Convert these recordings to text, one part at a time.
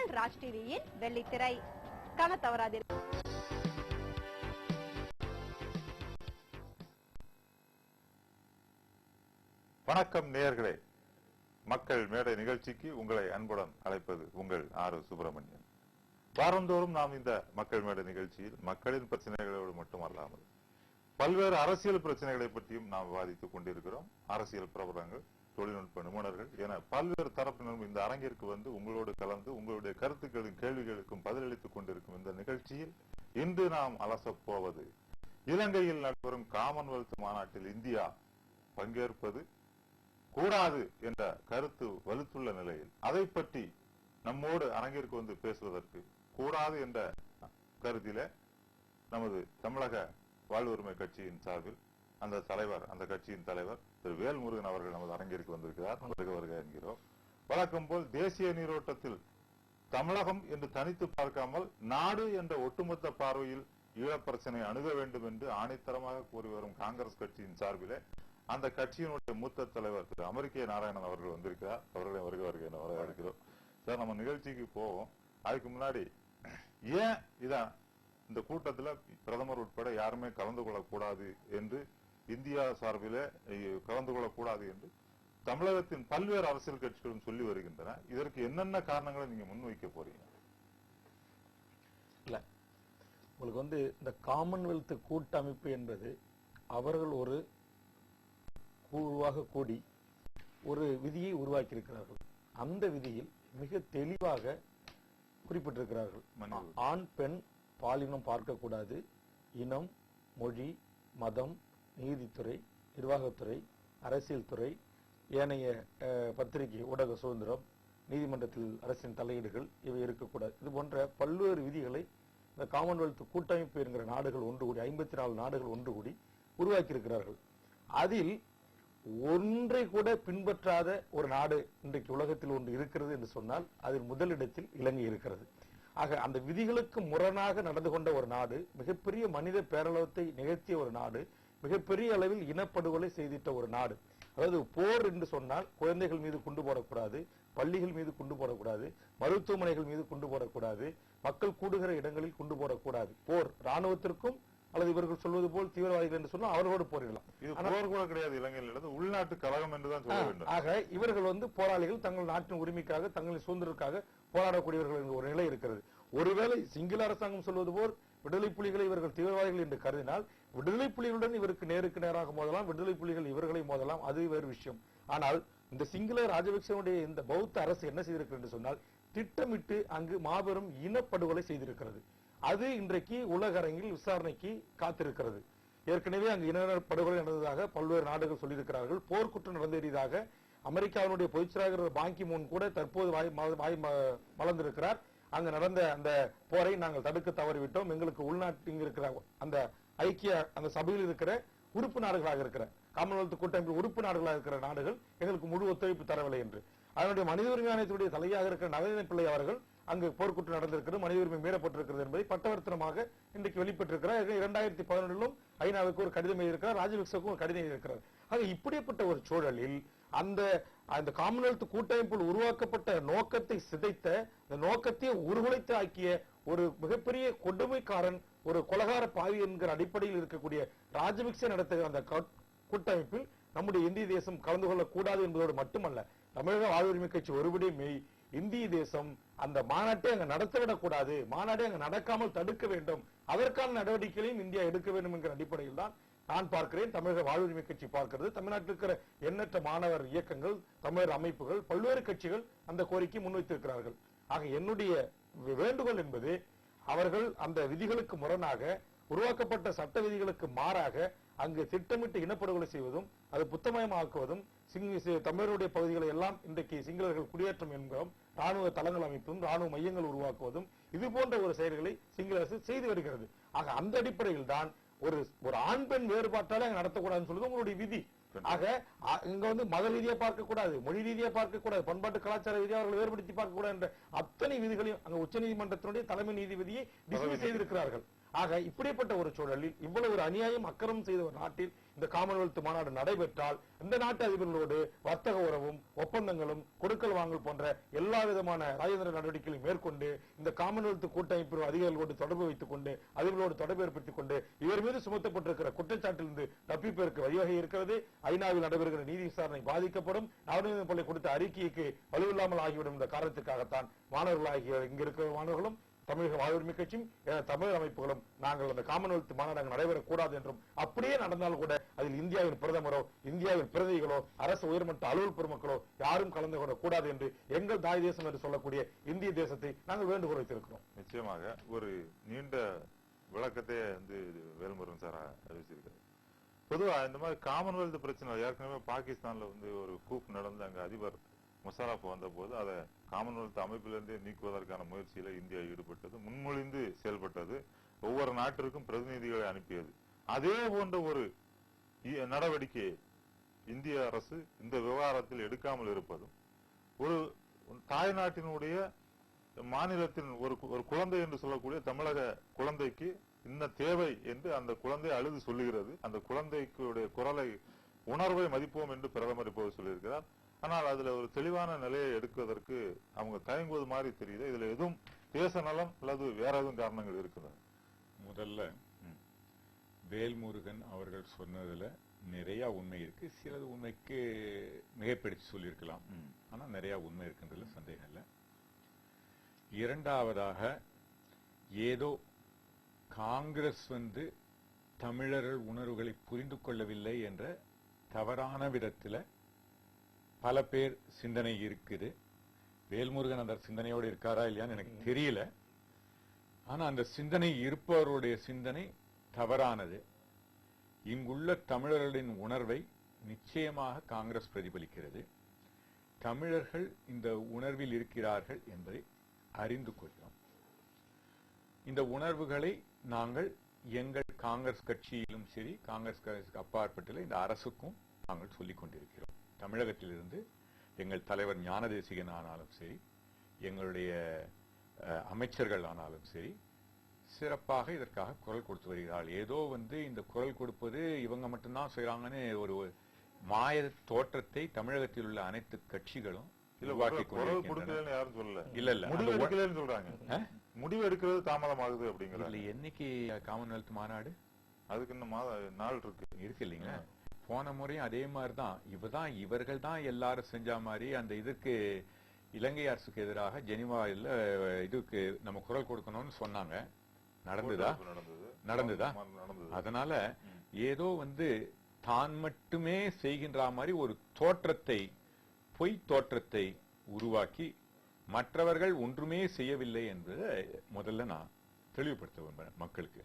உங்கள் ராஜ் டிவியின் வெள்ளித்திரை. காண தவறாதீர்கள். வணக்கம் நேயர்களே, மக்கள் மேடை நிகழ்ச்சிக்கு உங்களை அன்புடன் அழைப்பது உங்கள் ஆர். சுப்பிரமணியன். வாரந்தோறும் நாம் இந்த மக்கள் மேடை நிகழ்ச்சியில் மக்களின் பிரச்சனைகளோடு மட்டுமல்லாமல் பல்வேறு அரசியல் பிரச்சனைகளை பற்றியும் நாம் விவாதித்துக் கொண்டிருக்கிறோம். அரசியல் பிரபலங்கள், தொழில்நுட்ப நிபுணர்கள் என பல்வேறு தரப்பினரும் இந்த அரங்கிற்கு வந்து உங்களோடு கலந்து உங்களுடைய கருத்துக்களின் கேள்விகளுக்கும் பதிலளித்துக் கொண்டிருக்கும் இந்த நிகழ்ச்சியில் இன்று நாம் அலசப் போவது இலங்கையில் நடைபெறும் காமன்வெல்த் மாநாட்டில் இந்தியா பங்கேற்பது கூடாது என்ற கருத்து வலுத்துள்ள நிலையில் அதை பற்றி நம்மோடு அரங்கிற்கு வந்து பேசுவதற்கு கூடாது என்ற கருத்திலே நமது தமிழக வாழ்வுரிமை கட்சியின் சார்பில் அந்த கட்சியின் தலைவர் திரு வேல்முருகன் அவர்கள் நமது அரங்கிற்கு வந்திருக்கிறார். வருக என்கிறோம். வழக்கம் போல் தேசிய நீரோட்டத்தில் தமிழகம் என்று தனித்து பார்க்காமல் நாடு என்ற ஒட்டுமொத்த பார்வையில் ஈழப்பிரச்சனை அணுக வேண்டும் என்று ஆணைத்தரமாக கூறி வரும் காங்கிரஸ் கட்சியின் சார்பிலே அந்த கட்சியினுடைய மூத்த தலைவர் திரு அமெரிக்க நாராயணன் அவர்கள் வந்திருக்கிறார். அவர்களை வருக என வரவேற்கிறோம். சார், நம்ம நிகழ்ச்சிக்கு போவோம். அதுக்கு முன்னாடி ஏன் இந்த கூட்டத்துல பிரதமர் உட்பட யாருமே கலந்து கொள்ளக்கூடாது என்று இந்தியா சார்பிலே கலந்து கொள்ளக்கூடாது என்று தமிழகத்தின் பல்வேறு அரசியல் கட்சிகளும் சொல்லி வருகின்றன. இதற்கு என்னென்ன காரணங்களை நீங்க முன்வைக்க போறீங்க? இல்ல, உங்களுக்கு இந்த காமன்வெல்த் கூட்டமைப்பு என்பது அவர்கள் ஒரு குழுவாக கூடி ஒரு விதியை உருவாக்கி இருக்கிறார்கள். அந்த விதியில் மிக தெளிவாக குறிப்பிட்டிருக்கிறார்கள். ஆண் பெண் பாலினம் பார்க்கக்கூடாது, இனம், மொழி, மதம், நீதித்துறை, நிர்வாகத்துறை, அரசியல் துறை, ஏனைய பத்திரிகை ஊடக சுதந்திரம், நீதிமன்றத்தில் அரசின் தலையீடுகள் இவை இருக்கக்கூடாது. இது போன்ற பல்வேறு விதிகளை இந்த காமன்வெல்த் கூட்டமைப்பு என்கிற நாடுகள் ஒன்று கூடி 54 நாடுகள் ஒன்று கூடி உருவாக்கி இருக்கிறார்கள். அதில் ஒன்றை கூட பின்பற்றாத ஒரு நாடு இன்றைக்கு உலகத்தில் ஒன்று இருக்கிறது என்று சொன்னால் அதில் முதலிடத்தில் இலங்கை இருக்கிறது. ஆக அந்த விதிகளுக்கு முரணாக நடந்து கொண்ட ஒரு நாடு, மிகப்பெரிய மனித பேரளவத்தை நிகழ்த்திய ஒரு நாடு, மிகப்பெரிய அளவில் இனப்படுகொலை செய்திட்ட ஒரு நாடு. அதாவது போர் என்று சொன்னால் குழந்தைகள் மீது குண்டு போடக்கூடாது, பள்ளிகள் மீது குண்டு போடக்கூடாது, மருத்துவமனைகள் மீது குண்டு போடக்கூடாது, மக்கள் கூடுகிற இடங்களில் குண்டு போடக்கூடாது. போர் ராணுவத்திற்கும் அல்லது இவர்கள் சொல்வது போல் தீவிரவாதிகள் என்று சொன்னால் அவர்களோடு போரிடலாம். இது போர் கூட கிடையாது, இலங்கையில் உள்நாட்டு கலகம் என்றுதான் சொல்ல வேண்டும். ஆக இவர்கள் போராளிகள் தங்கள் நாட்டின் உரிமைக்காக தங்களின் சுதந்திரத்துக்காக போராடக்கூடியவர்கள் என்ற ஒரு நிலை இருக்கிறது. ஒருவேளை சிங்கள அரசாங்கம் சொல்வது போல் விடுதலை புலிகளை இவர்கள் தீவிரவாதிகள் என்று கருதினால் விடுதலை புலிகளுடன் இவருக்கு நேருக்கு நேராக மோதலாம், விடுதலை புலிகள் இவர்களை மோதலாம், அது வேறு விஷயம். ஆனால் இந்த சிங்கள ராஜபக்சனுடைய இந்த பௌத்த அரசு என்ன செய்திருக்கிறது என்று சொன்னால் திட்டமிட்டு அங்கு மாபெரும் இனப்படுகொலை செய்திருக்கிறது. அது இன்றைக்கு உலக அரங்கில் விசாரணைக்கு காத்திருக்கிறது. ஏற்கனவே அங்கு இனப்படுகொலை நடந்ததாக பல்வேறு நாடுகள் சொல்லியிருக்கிறார்கள். போர்க்குற்றம் நடந்ததாக அமெரிக்காவினுடைய பொதுச் செயலாளர் பான் கி மூன் கூட தற்போது வாய் மலர்ந்திருக்கிறார். அங்கு நடந்த அந்த போரை நாங்கள் தடுக்க தவறிவிட்டோம், எங்களுக்கு உள்நாட்டு இருக்கிற அந்த ஐக்கிய அந்த சபையில் இருக்கிற உறுப்பு நாடுகளாக இருக்கிற காமன்வெல்த் கூட்டமைப்பில் உறுப்பு நாடுகளாக இருக்கிற நாடுகள் எங்களுக்கு முழு ஒத்துழைப்பு தரவில்லை என்று அதனுடைய மனித உரிமை ஆணையத்துடைய தலையாக இருக்கிற நவீன பிள்ளை அவர்கள் அங்கு போர்க்குற்றம் நடந்திருக்கிறது, மனித உரிமை மீறப்பட்டிருக்கிறது என்பதை பட்டவர்த்தனமாக இன்றைக்கு வெளிப்பட்டிருக்கிறார். 2011 ஐநாவுக்கு ஒரு கடிதம் எழுதியிருக்கிறார், ராஜபக்சவுக்கும் ஒரு கடிதம் எழுதியிருக்கிறார். ஆக இப்படிப்பட்ட ஒரு சூழலில் அந்த காமன்வெல்த் கூட்டமைப்பில் உருவாக்கப்பட்ட நோக்கத்தை சிதைத்த, இந்த நோக்கத்தை உருகுலைத்து ஆக்கிய ஒரு மிகப்பெரிய கொடுமைக்காரன், ஒரு கொலகார பாவி என்கிற அடிப்படையில் இருக்கக்கூடிய ராஜபக்சே நடத்துகிற அந்த கூட்டமைப்பில் நம்முடைய இந்திய தேசம் கலந்து கொள்ளக்கூடாது என்பதோடு மட்டுமல்ல, தமிழக வாழ்வுரிமை கட்சி ஒருபடி மெய் இந்திய தேசம் அந்த மாநாட்டை அங்கு நடத்திவிடக்கூடாது, மாநாட்டை அங்கு நடக்காமல் தடுக்க வேண்டும், அதற்கான நடவடிக்கைகளையும் இந்தியா எடுக்க வேண்டும் என்கிற அடிப்படையில் தான் நான் பார்க்கிறேன், தமிழக வாழ்வுரிமை கட்சி பார்க்கிறது. தமிழ்நாட்டில் இருக்கிற எண்ணற்ற மாணவர் இயக்கங்கள், தமிழர் அமைப்புகள், பல்வேறு கட்சிகள் அந்த கோரிக்கை முன்வைத்திருக்கிறார்கள். ஆக என்னுடைய வேண்டுகோள் என்பது, அவர்கள் அந்த விதிகளுக்கு முரணாக உருவாக்கப்பட்ட சட்ட விதிகளுக்கு மாறாக அங்கு திட்டமிட்டு இனப்படுகொலை செய்வதும் அது புத்தமயமாக்குவதும் தமிழருடைய பகுதிகளை எல்லாம் இன்றைக்கு சிங்களர்கள் குடியேற்றம் என்பதும் ராணுவ தளங்கள் அமைப்பதும் ராணுவ மையங்கள் உருவாக்குவதும் இது போன்ற ஒரு செயல்களை சிங்கள அரசு செய்து வருகிறது. ஆக அந்த அடிப்படையில் தான் ஒரு ஆண் பெண் வேறுபாட்டால நடத்தக்கூடாதுன்னு சொல்லுது உங்களுடைய விதி. ஆக இங்க மத ரீதியா பார்க்க கூடாது, மொழி ரீதியா பார்க்க கூடாது, பண்பாட்டு கலாச்சார ரீதியா அவர்கள் வேறுபடுத்தி பார்க்க கூடாது என்ற அத்தனை விதிகளையும் அங்க உச்ச நீதிமன்றத்தினுடைய தலைமை நீதிபதியை டிஸ்மிஸ் செய்திருக்கிறார்கள். ஆக இப்படிப்பட்ட ஒரு சூழலில் இவ்வளவு ஒரு அநியாயம் அக்கிரமம் செய்த ஒரு நாட்டில் இந்த காமன்வெல்த் மாநாடு நடைபெற்றால் இந்த நாட்டு அதிபர்களோடு வர்த்தக உறவும் ஒப்பந்தங்களும் கொடுக்கல் வாங்கல் போன்ற எல்லா விதமான ராஜேந்திர நடவடிக்கைகளையும் மேற்கொண்டு இந்த காமன்வெல்த் கூட்டமைப்பு அதிகாரிகளோடு தொடர்பு வைத்துக் கொண்டு அதிபர்களோடு தொடர்பு ஏற்படுத்திக் கொண்டு இவர் மீது சுமத்தப்பட்டிருக்கிற குற்றச்சாட்டிலிருந்து தப்பிப்பதற்கு வழிவகை இருக்கிறது. ஐநாவில் நடைபெறுகிற நீதி விசாரணை பாதிக்கப்படும். நவநீத பள்ளி கொடுத்த அறிக்கைக்கு வலுவில்லாமல் ஆகிவிடும். இந்த காரணத்துக்காகத்தான் மாணவர்களாகிய இங்க இருக்கிற மாணவர்களும் தமிழக வாழ்வுரிமை கட்சியும் தமிழ் அமைப்புகளும் நாங்கள் அந்த காமன்வெல்த் மாநாடு நடைபெறக்கூடாது என்றும், அப்படியே நடந்தால் கூட அதில் இந்தியாவின் பிரதமரோ இந்தியாவின் பிரதிகளோ அரசு உயர்மட்ட அலுவல் பெருமக்களோ யாரும் கலந்து கொள்ளக்கூடாது என்று எங்கள் தாய் தேசம் என்று சொல்லக்கூடிய இந்திய தேசத்தை நாங்கள் வேண்டுகோள் வைத்திருக்கிறோம். நிச்சயமாக ஒரு நீண்ட விளக்கத்தை வந்து வேல்முருகன் சார் அறிவிச்சிருக்காரு. பொதுவா இந்த மாதிரி காமன்வெல்த் பிரச்சனை ஏற்கனவே பாகிஸ்தான்ல வந்து ஒரு கூப் நடந்து அங்க அதிபர் முஷாரப் வந்த போது அதை காமன்வெல்த் அமைப்பிலிருந்தே நீக்குவதற்கான முயற்சியில இந்தியா ஈடுபட்டது, முன்மொழிந்து செயல்பட்டது, ஒவ்வொரு நாட்டிற்கும் பிரதிநிதிகளை அனுப்பியது. அதே போன்ற ஒரு நடவடிக்கை இந்திய அரசு இந்த விவகாரத்தில் எடுக்காமல் இருப்பதும், ஒரு தாய் நாட்டினுடைய மாநிலத்தின் ஒரு குழந்தை என்று சொல்லக்கூடிய தமிழக குழந்தைக்கு இன்ன தேவை என்று அந்த குழந்தை அழுது சொல்லுகிறது. அந்த குழந்தைக்குடைய குரலை உணர்வை மதிப்போம் என்று பிரதமர் இப்போது சொல்லியிருக்கிறார். ஆனால் அதுல ஒரு தெளிவான நிலையை எடுக்குவதற்கு அவங்க தயங்குவது மாதிரி தெரியுது. இதுல எதுவும் தேச நலம் அல்லது வேற எதுவும் காரணங்கள் இருக்குது? முதல்ல வேல்முருகன் அவர்கள் சொன்னதுல நிறைய உண்மை இருக்கு. சிலது உண்மைக்கு மிகைப்படுத்தி சொல்லியிருக்கலாம். ஆனா நிறைய உண்மை இருக்குன்றதுல சந்தேகம் இல்லை. இரண்டாவதாக, ஏதோ காங்கிரஸ் வந்து தமிழர்கள் உணர்வுகளை புரிந்து கொள்ளவில்லை என்ற தவறான விதத்துல பல பேர் சிந்தனை இருக்குது. வேல்முருகன் அந்த சிந்தனையோடு இருக்காரா இல்லையான்னு எனக்கு தெரியல. ஆனா அந்த சிந்தனை இருப்பவருடைய சிந்தனை தவறானது. இங்குள்ள தமிழர்களின் உணர்வை நிச்சயமாக காங்கிரஸ் பிரதிபலிக்கிறது. தமிழர்கள் இந்த உணர்வில் இருக்கிறார்கள் என்பதை அறிந்து கொள்கிறோம். இந்த உணர்வுகளை நாங்கள் எங்கள் காங்கிரஸ் கட்சியிலும் சரி, காங்கிரஸ் அப்பாற்பட்டுள்ள இந்த அரசுக்கும் நாங்கள் சொல்லிக் கொண்டிருக்கிறோம். தமிழகத்திலிருந்து எங்கள் தலைவர் ஞானதேசிகன் ஆனாலும் சரி, எங்களுடைய அமைச்சர்கள் ஆனாலும் சரி, சிறப்பாக இதற்காக குரல் கொடுத்து வருகிறார்கள். ஏதோ வந்து இந்த குரல் கொடுப்பது இவங்க மட்டும்தான் செய்யறாங்கன்னு ஒரு மாய தோற்றத்தை தமிழகத்தில் உள்ள அனைத்து கட்சிகளும் உருவாக்கி கொண்டிருக்கின்றன. முடிவு எடுக்கிறது தாமதமாகுது அப்படிங்கிறது. என்னைக்கு காமன்வெல்த் மாநாடு? அதுக்கு இன்னும் நாள் இருக்கு இல்லைங்களா? போன முறையும் அதே மாதிரிதான் இவர்கள் தான் எல்லாரும் செஞ்ச மாதிரி அந்த இதுக்கு இலங்கை அரசுக்கு எதிராக ஜெனிவாவில் இதுக்கு நம்ம குரல் கொடுக்கணும்னு சொன்னாங்க. நடந்ததா? அதனால ஏதோ வந்து தான் மட்டுமே செய்கின்ற மாதிரி ஒரு தோற்றத்தை, பொய் தோற்றத்தை உருவாக்கி மற்றவர்கள் ஒன்றுமே செய்யவில்லை என்பதை முதல்ல நான் தெளிவுபடுத்த விரும்புறேன் மக்களுக்கு.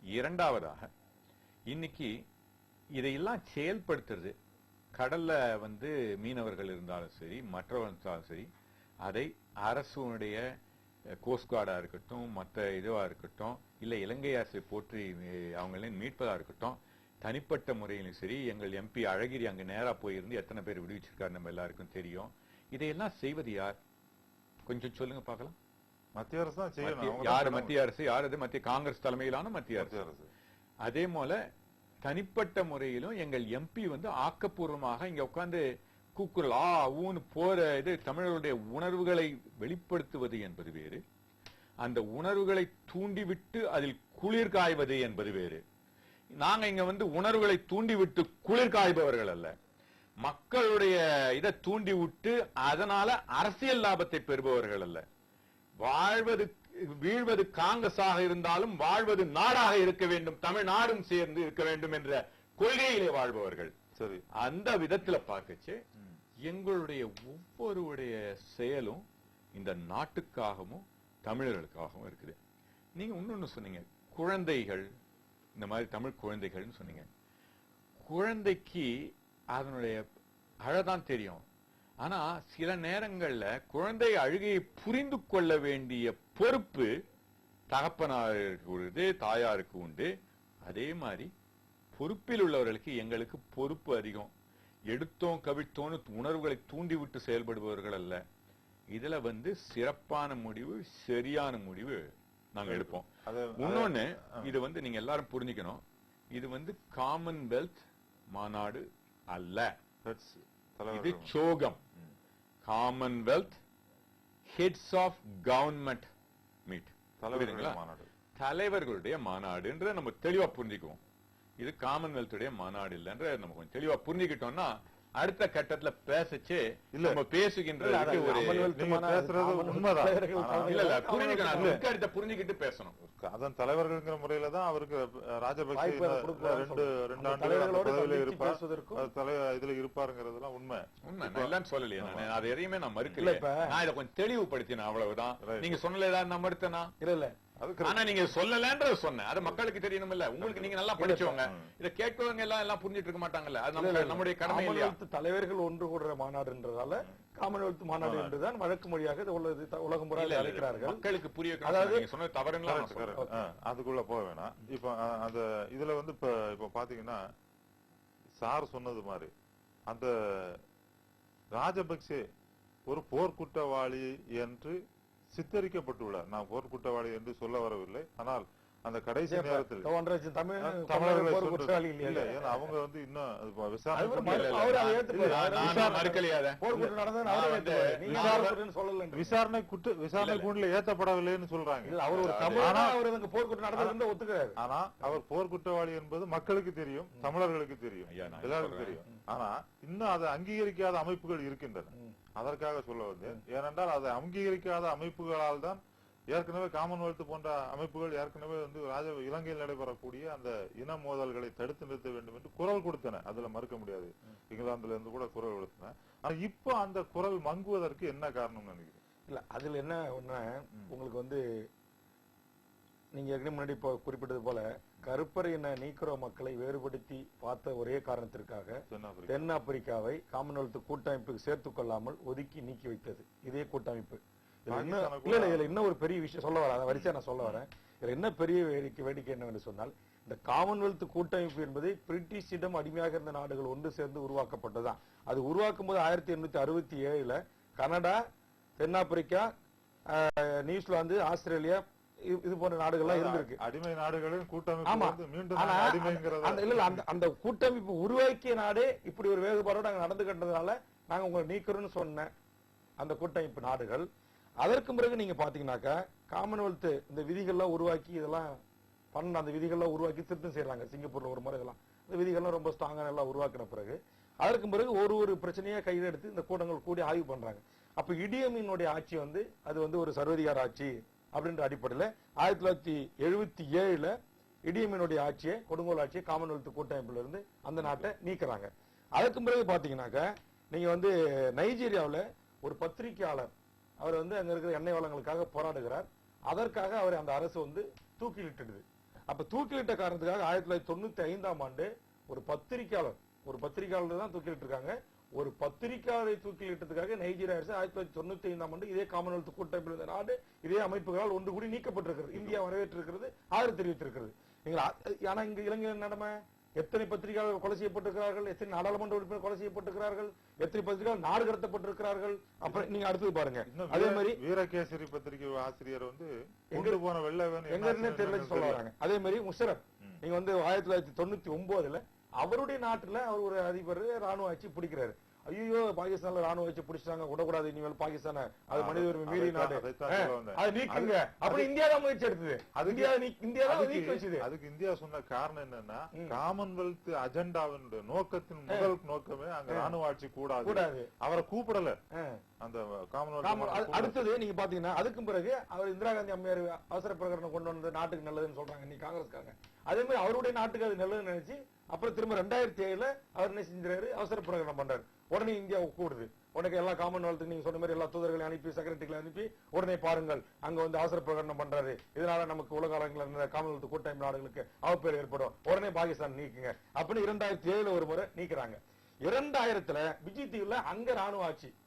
இரண்டாவதாக, இன்னைக்கு இதையெல்லாம் செயல்படுத்துறது கடல்ல வந்து மீனவர்கள் இருந்தாலும் சரி, மற்றவர்கள் இருந்தாலும் சரி, அதை அரசுடைய கோஸ்ட் கார்டா இருக்கட்டும், மற்ற இதுவா இருக்கட்டும், இல்ல இலங்கை அரசை போற்றி அவங்கள மீட்பதா இருக்கட்டும், தனிப்பட்ட முறையிலும் சரி, எங்கள் எம்பி அழகிரி அங்க நேரா போயிருந்து எத்தனை பேர் விடுவிச்சிருக்காரு நம்ம எல்லாருக்கும் தெரியும். இதையெல்லாம் செய்வது யார்? கொஞ்சம் சொல்லுங்க பார்க்கலாம். மத்திய அரசு தான் செய்யணும். யாரு மத்திய அரசு? யாரது? மத்திய காங்கிரஸ் தலைமையிலான மத்திய அரசு. அதே போல தனிப்பட்ட முறையிலும் எங்கள் எம்பி வந்து ஆக்கப்பூர்வமாக இங்க உட்கார்ந்து கூக்குரல் ஊன்னு போற இது தமிழர்களுடைய உணர்வுகளை வெளிப்படுத்துவது என்பது வேறு, அந்த உணர்வுகளை தூண்டிவிட்டு அதில் குளிர் காய்வது என்பது வேறு. நாங்க இங்க வந்து உணர்வுகளை தூண்டிவிட்டு குளிர் காய்பவர்கள் அல்ல, மக்களுடைய இதை தூண்டி விட்டு அதனால அரசியல் லாபத்தை பெறுபவர்கள் அல்ல. வீழ்வது காங்கிரஸாக இருந்தாலும் வாழ்வது நாடாக இருக்க வேண்டும், தமிழ்நாடும் சேர்ந்து இருக்க வேண்டும் என்ற கொள்கையிலே வாழ்பவர்கள். சரி, அந்த விதத்துல பார்க்கச்சு எங்களுடைய ஒவ்வொருடைய செயலும் இந்த நாட்டுக்காகவும் தமிழர்களுக்காகவும் இருக்குது. நீங்க இன்னொன்னு சொன்னீங்க, குழந்தைகள், இந்த மாதிரி தமிழ் குழந்தைகள்னு சொன்னீங்க. குழந்தைக்கு அதனுடைய அழதான் தெரியும். ஆனா சில நேரங்கள்ல குழந்தை அழுகையை புரிந்து கொள்ள வேண்டிய பொறுப்பு தகப்பனாருக்கு உண்டு, தாயாருக்கு உண்டு. அதே மாதிரி பொறுப்பில் உள்ளவர்களுக்கு எங்களுக்கு பொறுப்பு அதிகம். எடுத்தோம் கவிழ்த்தோன்னு உணர்வுகளை தூண்டிவிட்டு செயல்படுபவர்கள் அல்ல. இதுல வந்து சிறப்பான முடிவு, சரியான முடிவு நாங்க எடுப்போம். அது இன்னொன்னு இது வந்து நீங்க எல்லாரும் புரிஞ்சுக்கணும், இது வந்து காமன்வெல்த் மாநாடு அல்ல, இது சோகம். Commonwealth heads of government meet, தலைவர்களுடைய மாநாடுன்ற நம்ம தெளிவா புரிஞ்சுக்குவோம். இது காமன்வெல்த்துடைய மாநாடு இல்லைன்ற நம்ம கொஞ்சம் தெளிவா புரிஞ்சுக்கிட்டோம்னா அடுத்த கட்டத்துல பேசச்சே நம்ம பேசுகின்றதுக்கு ஒரு புரிஞ்சுக்கிட்டு பேசணும். அதன் தலைவர்கள்ங்கிற முறையில தான் அவருக்கு ராஜபக்சே 2 ஆண்டுகள் இதுல இருப்பாருங்கிறதுலாம் உண்மை. நான் எல்லாம் சொல்லலையே, நான் அதை எதையுமே நான் மறுக்கல. நான் இதை கொஞ்சம் தெளிவுபடுத்தினேன், அவ்வளவுதான். நீங்க சொன்னல ஏதாவது நான் மறுத்தனா? இல்ல. ஆனா நீங்க சொல்லலன்றது சொன்னேன், அது மக்களுக்கு தெரியணும் இல்ல. உங்களுக்கு நீங்க நல்லா படிச்சவங்க, இதை கேட்கவங்க எல்லாம் புரிஞ்சிட்டு இருக்க மாட்டாங்கல்ல. அது நம்முடைய கடமை இல்லையா? தலைவர்கள் ஒன்று கூடுற மாநாடுன்றதால காமன்வெல்த் மாநாடு என்றுதான் வழக்கு மொழியாக உலகம் முறை அழைக்கிறார்கள். மக்களுக்கு புரிய, அதாவது சொன்ன தவறுங்களா அதுக்குள்ள போக வேணாம். இப்ப அந்த இதுல வந்து இப்ப பாத்தீங்கன்னா சார் சொன்னது மாதிரி அந்த ராஜபக்சே ஒரு போர்க்குற்றவாளி என்று சித்தரிக்கப்பட்டுள்ளார். நான் போர்க்குற்றவாளி என்று சொல்ல வரவில்லை, ஆனால் அந்த கடைசி நேரத்தில் தமிழர்களை இல்ல, ஏன்னா அவங்க வந்து இன்னும் விசாரணை கூண்டில் ஏற்றப்படவில்லைன்னு சொல்றாங்க. ஆனா அவர் போர்க்குற்றவாளி என்பது மக்களுக்கு தெரியும், தமிழர்களுக்கு தெரியும், எல்லாருக்கும் தெரியும். ஆனா இன்னும் அதை அங்கீகரிக்காத அமைப்புகள் இருக்கின்றன. அதற்காக சொல்ல வந்தேன். ஏனென்றால் அதை அங்கீகரிக்காத அமைப்புகளால் தான் ஏற்கனவே காமன்வெல்த் போன்ற அமைப்புகள் ஏற்கனவே வந்து இலங்கையில் நடைபெறக்கூடிய அந்த இன மோதல்களை தடுத்து நிறுத்த வேண்டும் என்று குரல் கொடுத்தன. அதுல மறுக்க முடியாது. இங்கிலாந்துல இருந்து கூட குரல் கொடுத்தன. ஆனா இப்ப அந்த குரல் மங்குவதற்கு என்ன காரணம் நினைக்கிறேன்? இல்ல, அதுல என்ன ஒண்ணு, உங்களுக்கு வந்து நீங்க ஏற்கனவே முன்னாடி குறிப்பிட்டது போல கருப்பர் இன நீக்கிற மக்களை வேறுபடுத்தி பார்த்த ஒரே காரணத்திற்காக தென்னாப்பிரிக்காவை காமன்வெல்த் கூட்டமைப்புக்கு சேர்த்துக் கொள்ளாமல் ஒதுக்கி நீக்கி வைத்தது இதே கூட்டமைப்பு. இதுல இன்னும் ஒரு பெரிய விஷயம் சொல்ல வர, வரிசையா நான் சொல்ல வரேன். இதுல என்ன பெரிய வேடிக்கை என்னவென்று சொன்னால், இந்த காமன்வெல்த் கூட்டமைப்பு என்பது பிரிட்டிஷிடம் அடிமையாக இருந்த நாடுகள் ஒன்று சேர்ந்து உருவாக்கப்பட்டதுதான். அது உருவாக்கும் போது 1867 கனடா, தென்னாப்பிரிக்கா, நியூசிலாந்து, ஆஸ்திரேலியா இது போன்ற நாடுகள்லாம் இருந்திருக்கு. அடிமை நாடுகளின் கூட்டமைப்பு அந்த கூட்டமைப்பு உருவாக்கிய நாடே இப்படி ஒரு வேறுபாடோட நாங்க நடந்துகிட்டதுனால நாங்க உங்களை நீக்கிறோம்னு சொன்ன அந்த கூட்டமைப்பு நாடுகள். அதற்கு பிறகு நீங்க பாத்தீங்கன்னாக்கா காமன்வெல்த் இந்த விதிகள்லாம் உருவாக்கி இதெல்லாம் அந்த விதிகள்லாம் உருவாக்கி திருத்தம் செய்யறாங்க. சிங்கப்பூர்ல ஒரு முறை இதெல்லாம் இந்த விதிகள்லாம் ரொம்ப ஸ்ட்ராங்கா எல்லாம் உருவாக்கின பிறகு அதற்கு பிறகு ஒரு பிரச்சனையா கையில் எடுத்து இந்த கூட்டங்கள் கூடி ஆய்வு பண்றாங்க. அப்ப இடியமினுடைய ஆட்சி வந்து அது வந்து ஒரு சர்வதிகார ஆட்சி அப்படின்ற அடிப்படையில் 1977 இடியமினுடைய ஆட்சியை, கொடுங்கோல் ஆட்சியை காமன்வெல்த் கூட்டமைப்புல இருந்து அந்த நாட்டை நீக்கிறாங்க. அதுக்கு பிறகு பாத்தீங்கன்னாக்க நீங்க வந்து நைஜீரியாவில் ஒரு பத்திரிகையாளர் அவர் வந்து அங்க இருக்கிற எண்ணெய் வளங்களுக்காக போராடுகிறார். அதற்காக அவர் அந்த அரசு வந்து தூக்கிலிட்டுடுது. அப்ப தூக்கிலிட்ட காரணத்துக்காக 1995 ஆண்டு ஒரு பத்திரிகையாளர் தான் தூக்கிலிட்டு இருக்காங்க. ஒரு பத்திரிகையாளரை தூக்கிலிட்டதுக்காக நைஜீரியா அரசு 1995 ஆண்டு இதே காமன்வெல்த் கூட்டமைப்பில் இருந்த நாடு இதே அமைப்புகளால் ஒன்று கூடி நீக்கப்பட்டிருக்கிறது. இந்தியா வரவேற்றிருக்கிறது, ஆதரவு தெரிவித்திருக்கிறது. ஆனா இங்க இலங்கையில் நடமை எத்தனை பத்திரிகையாளர்கள் கொலை செய்யப்பட்டிருக்கிறார்கள், எத்தனை நாடாளுமன்ற உறுப்பினர் கொலை செய்யப்பட்டிருக்கிறார்கள், எத்தனை பத்திரிகையாளர் நாடு கடத்தப்பட்டிருக்கிறார்கள். அப்புறம் நீங்க அடுத்தது பாருங்க, அதே மாதிரி வீரகேசரி பத்திரிகை ஆசிரியர் வந்து எங்க போன வெள்ளவேன் எங்க தெரியல சொல்ல வராங்க. அதே மாதிரி முஷரப் நீங்க வந்து 1999 அவருடைய நாட்டுல அவர் ஒரு அதிபர் ராணுவ ஆட்சி பிடிக்கிறாரு. ஐயோ பாகிஸ்தான்ல ராணுவ வச்சு பிடிச்சாங்க, விடக்கூடாது இனிமேல் பாகிஸ்தான, அது மனித உரிமை மீறி நாடு, அது நீக்குங்க அப்படி இந்தியா தான் முயற்சி எடுத்தது. அதுக்கு இந்தியா சொன்ன காரணம் என்னன்னா, காமன்வெல்த் அஜெண்டாவினுடைய நோக்கத்தின் முதல் நோக்கமே அங்க ராணுவ ஆட்சி கூடாது. அவரை கூப்பிடல அந்த காமன்வெல்த். அடுத்தது நீங்க பாத்தீங்கன்னா அதுக்கு பிறகு அவர் இந்திரா காந்தி அம்மையார் அவசர பிரகடனம் கொண்டு வந்து நாட்டுக்கு நல்லதுன்னு சொல்றாங்க இன்னைக்கு காங்கிரஸ்காரங்க. அதே மாதிரி அவருடைய நாட்டுக்கு அது நல்லதுன்னு நினைச்சு அப்புறம் திரும்ப 2007 அவர் என்ன செஞ்சாரு, அவசர பிரகடனம் பண்றாரு. உடனே இந்தியா கூடுது. உடனே எல்லா காமன்வெல்த் நீங்க சொன்ன மாதிரி எல்லா தூதர்களை அனுப்பி, செக்ரட்டரிகளை அனுப்பி உடனே பாருங்கள் அங்க வந்து அவசர பிரகடனம் பண்றாரு, இதனால நமக்கு உலக அளவில் காமன்வெல்த் கூட்டமைப்பு நாடுகளுக்கு அவப்பேர் ஏற்படும், உடனே பாகிஸ்தான் நீக்குங்க அப்படின்னு 2007 ஒரு முறை நீக்கிறாங்க. 2000 விஜய் தீவுல அங்க ராணுவ ஆட்சியின்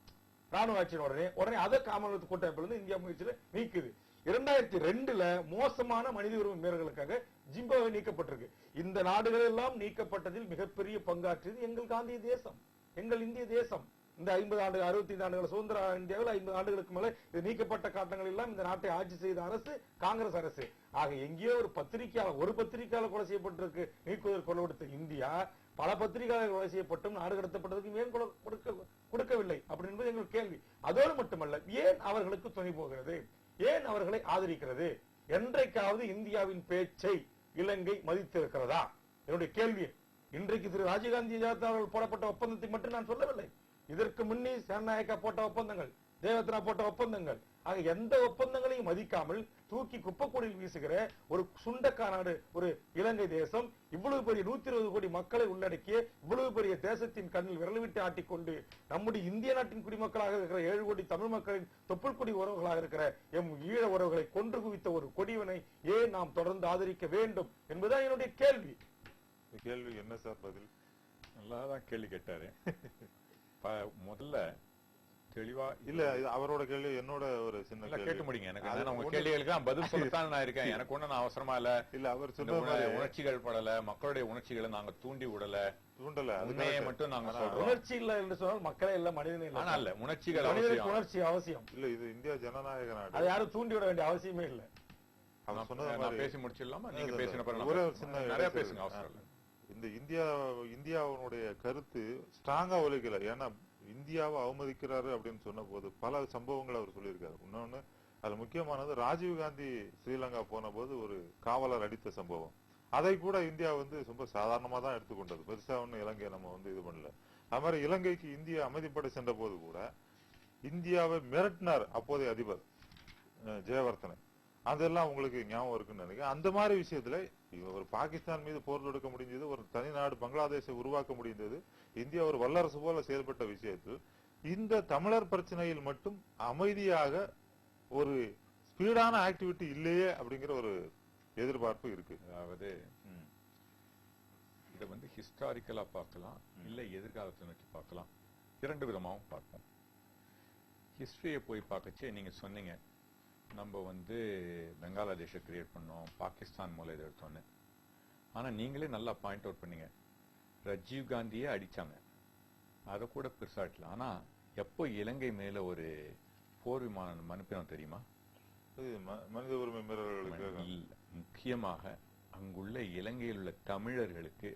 உடனே அதை காமன்வெல்த் கூட்டமைப்புல இருந்து இந்தியா முயற்சியில நீக்குது. 2002 மோசமான மனித உரிமை மீறல்களுக்காக ஜிம்பாப்வே நீக்கப்பட்டிருக்கு. இந்த நாடுகள் எல்லாம் நீக்கப்பட்டதில் மிகப்பெரிய பங்காற்றியது எங்கள் காந்திய தேசம், எங்கள் இந்திய தேசம். இந்த 50 ஆண்டு 65 ஆண்டுகள் சுதந்திர இந்தியாவில் 50 ஆண்டுகளுக்கு மேல இது நீக்கப்பட்ட காட்டங்கள் எல்லாம் இந்த நாட்டை ஆட்சி செய்த அரசு காங்கிரஸ் அரசு. ஆக எங்கேயோ ஒரு பத்திரிகையாளர் கொலை செய்யப்பட்டிருக்கு நீக்குவதற்கு குரல் கொடுத்த இந்தியா பல பத்திரிகையாளர்கள் கொலை செய்யப்பட்டும் நாடு கடத்தப்பட்டதுக்கு ஏன் கொடுக்கவில்லை அப்படி என்பது எங்கள் கேள்வி. அதோடு மட்டுமல்ல, ஏன் அவர்களுக்கு துணை போகிறது, ஏன் அவர்களை ஆதரிக்கிறது? என்றைக்காவது இந்தியாவின் பேச்சை இலங்கை மதித்திருக்கிறதா? என்னுடைய கேள்வி. இன்றைக்கு திரு ராஜீவ்காந்தி அவர்கள் போடப்பட்ட ஒப்பந்தத்தை மட்டும் நான் சொல்லவில்லை. இதற்கு முன்னே சேனநாயக்கா போட்ட ஒப்பந்தங்கள், தேவத்னா போட்ட ஒப்பந்தங்கள், ஆக எந்த ஒப்பந்தங்களையும் மதிக்காமல் தூக்கி குப்பைக்கூடையில் வீசுகிற ஒரு சுண்டக்கா நாடு ஒரு இலங்கை தேசம். இவ்வளவு பெரிய 120 கோடி மக்களை உள்ளடக்கிய இவ்வளவு பெரிய தேசத்தின் கண்ணில் விரல்விட்டு ஆட்டிக்கொண்டு நம்முடைய இந்திய நாட்டின் குடிமக்களாக இருக்கிற 7 கோடி தமிழ் மக்களின் தொப்புள் கொடி உறவுகளாக இருக்கிற எம் ஈழ உறவுகளை கொன்று குவித்த ஒரு கொடியவனை ஏன் நாம் தொடர்ந்து ஆதரிக்க வேண்டும் என்பதுதான் என்னுடைய கேள்வி. கேள்வி என்ன சார் பதில்? நல்லாதான் கேள்வி கேட்டாரு. முதல்ல தெளிவா இல்ல, அவரோட கேள்வி என்னோட ஒரு சின்ன கேள்வி. கேட்டு முடிங்க. எனக்கு உங்க கேள்விகளுக்கு பதில் சொல்லத்தான் நான் இருக்கேன். எனக்கு ஒண்ணு நான் அவசரமா இல்ல அவர் சொன்ன உணர்ச்சிகள் படல, மக்களுடைய உணர்ச்சிகளை நாங்க தூண்டல. உண்மையை மட்டும் நாங்க சொல்றோம். உணர்ச்சி இல்ல என்று சொன்னால் மக்களே இல்ல, மனிதனே இல்ல. ஆனா இல்ல, உணர்ச்சிகள் உணர்ச்சி அவசியம் இல்ல. இது இந்தியா ஜனநாயக நாடு, அதை யாரும் தூண்டி விட வேண்டிய அவசியமே இல்ல. நான் பேசி முடிச்சிடலாமா? நீங்க பேசின பிறகு நிறைய பேசுங்க, அவசரம் இல்ல. இந்த இந்தியாவுடைய கருத்து ஸ்ட்ராங்கா ஒலிக்கல. ஏன்னா இந்தியாவை அவமதிக்கிறாரு அப்படின்னு சொன்ன போது பல சம்பவங்கள் அவர் சொல்லியிருக்காரு. இன்னொன்னு அது முக்கியமானது, ராஜீவ்காந்தி ஸ்ரீலங்கா போன போது ஒரு காவலர் அடித்த சம்பவம். அதை கூட இந்தியா ரொம்ப சாதாரணமா தான் எடுத்துக்கொண்டது. பெருசா ஒண்ணு இலங்கை நம்ம இது பண்ணல. அது மாதிரி இலங்கைக்கு இந்தியா அமைதிப்படை சென்ற போது கூட இந்தியாவை மிரட்டினார் அப்போதைய அதிபர் ஜெயவர்தனை. அதெல்லாம் உங்களுக்கு ஞாபகம் இருக்குன்னு நினைக்கிறேன். அந்த மாதிரி விஷயத்துல ஒரு பாகிஸ்தான் மீது போர் தொடுக்க முடிஞ்சது, ஒரு தனி நாடு பங்களாதேஷை உருவாக்க முடிந்தது, இந்தியா ஒரு வல்லரசு போல செயல்பட்ட விஷயத்தில் இந்த தமிழர் பிரச்சனையில் மட்டும் அமைதியாக ஒரு ஸ்பீடான ஆக்டிவிட்டி இல்லையே அப்படிங்கிற ஒரு எதிர்பார்ப்பு இருக்கு. அதாவது இதை ஹிஸ்டாரிக்கலா பார்க்கலாம், இல்ல எதிர்காலத்தை நோக்கி பார்க்கலாம். 2 விதமாவும் பார்ப்போம். ஹிஸ்டரியை போய் பார்க்கச்சே நீங்க சொன்னீங்க நம்ம பெங்காலதேஷை கிரியேட் பண்ணோம், பாகிஸ்தான் மூலம் இதை எடுத்தோன்னு. ஆனா நீங்களே நல்லா பாயிண்ட் அவுட் பண்ணீங்க, ராஜீவ் காந்தியே அடிச்சாங்க, அதை கூட பெருசாட்டல. ஆனா எப்போ இலங்கை மேல ஒரு போர் விமானம் அனுப்பினோம் தெரியுமா? மனித உரிமை மீறல்களுக்கு இல்ல, முக்கியமாக அங்குள்ள இலங்கையில் உள்ள தமிழர்களுக்கு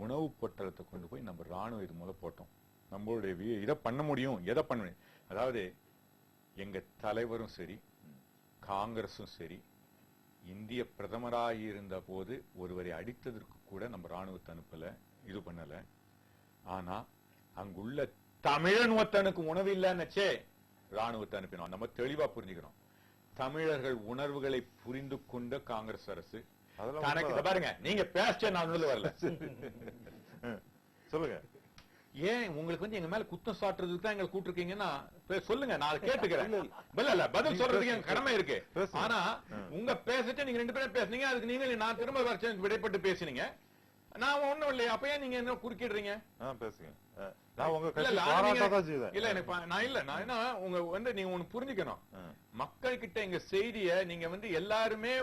உணவு பொட்டலத்தை கொண்டு போய் நம்ம ராணுவ இது மூலம் போட்டோம். நம்மளுடைய இதை பண்ண முடியும், எதை பண்ண முடியும். அதாவது எங்க தலைவரும் சரி, காங்கிரசும் சரி, இந்திய பிரதமராக இருந்த போது ஒருவரை அடித்ததற்கு கூட நம்ம ராணுவத்தை அனுப்பல, இது பண்ணல. ஆனா அங்குள்ள தமிழன் ஒருத்தனுக்கு உணவு இல்லைன்னுச்சே ராணுவத்தை அனுப்பினோம். நம்ம தெளிவா புரிஞ்சுக்கிறோம். தமிழர்கள் உணர்வுகளை புரிந்து கொண்ட காங்கிரஸ் அரசு பாருங்க. நீங்க பேச நான் வரல, சொல்லுங்க. ஏன் உங்களுக்கு எங்க மேல குத்தம் சாட்டுறதுக்கு தான் எங்களை கூட்டிருக்கீங்கன்னா சொல்லுங்க, நான் கேட்டுக்கிறேன். பதில் சொல்றதுக்கு எங்க கடமை இருக்கு. ஆனா உங்க பேசிட்டு நீங்க 2 பேரும் பேசுனீங்க, அதுக்கு நீங்க நான் திரும்ப விடைப்பட்டு பேசினீங்க. நான் ஒண்ணும் இல்லையா, அப்ப ஏன் நீங்க என்ன குறுக்கிடுறீங்க? பேசுங்க. நீங்க ஒண்ணு புரிஞ்சுக்கணும், மக்கள் கிட்ட எங்க செய்திய நீங்க எல்லாருமே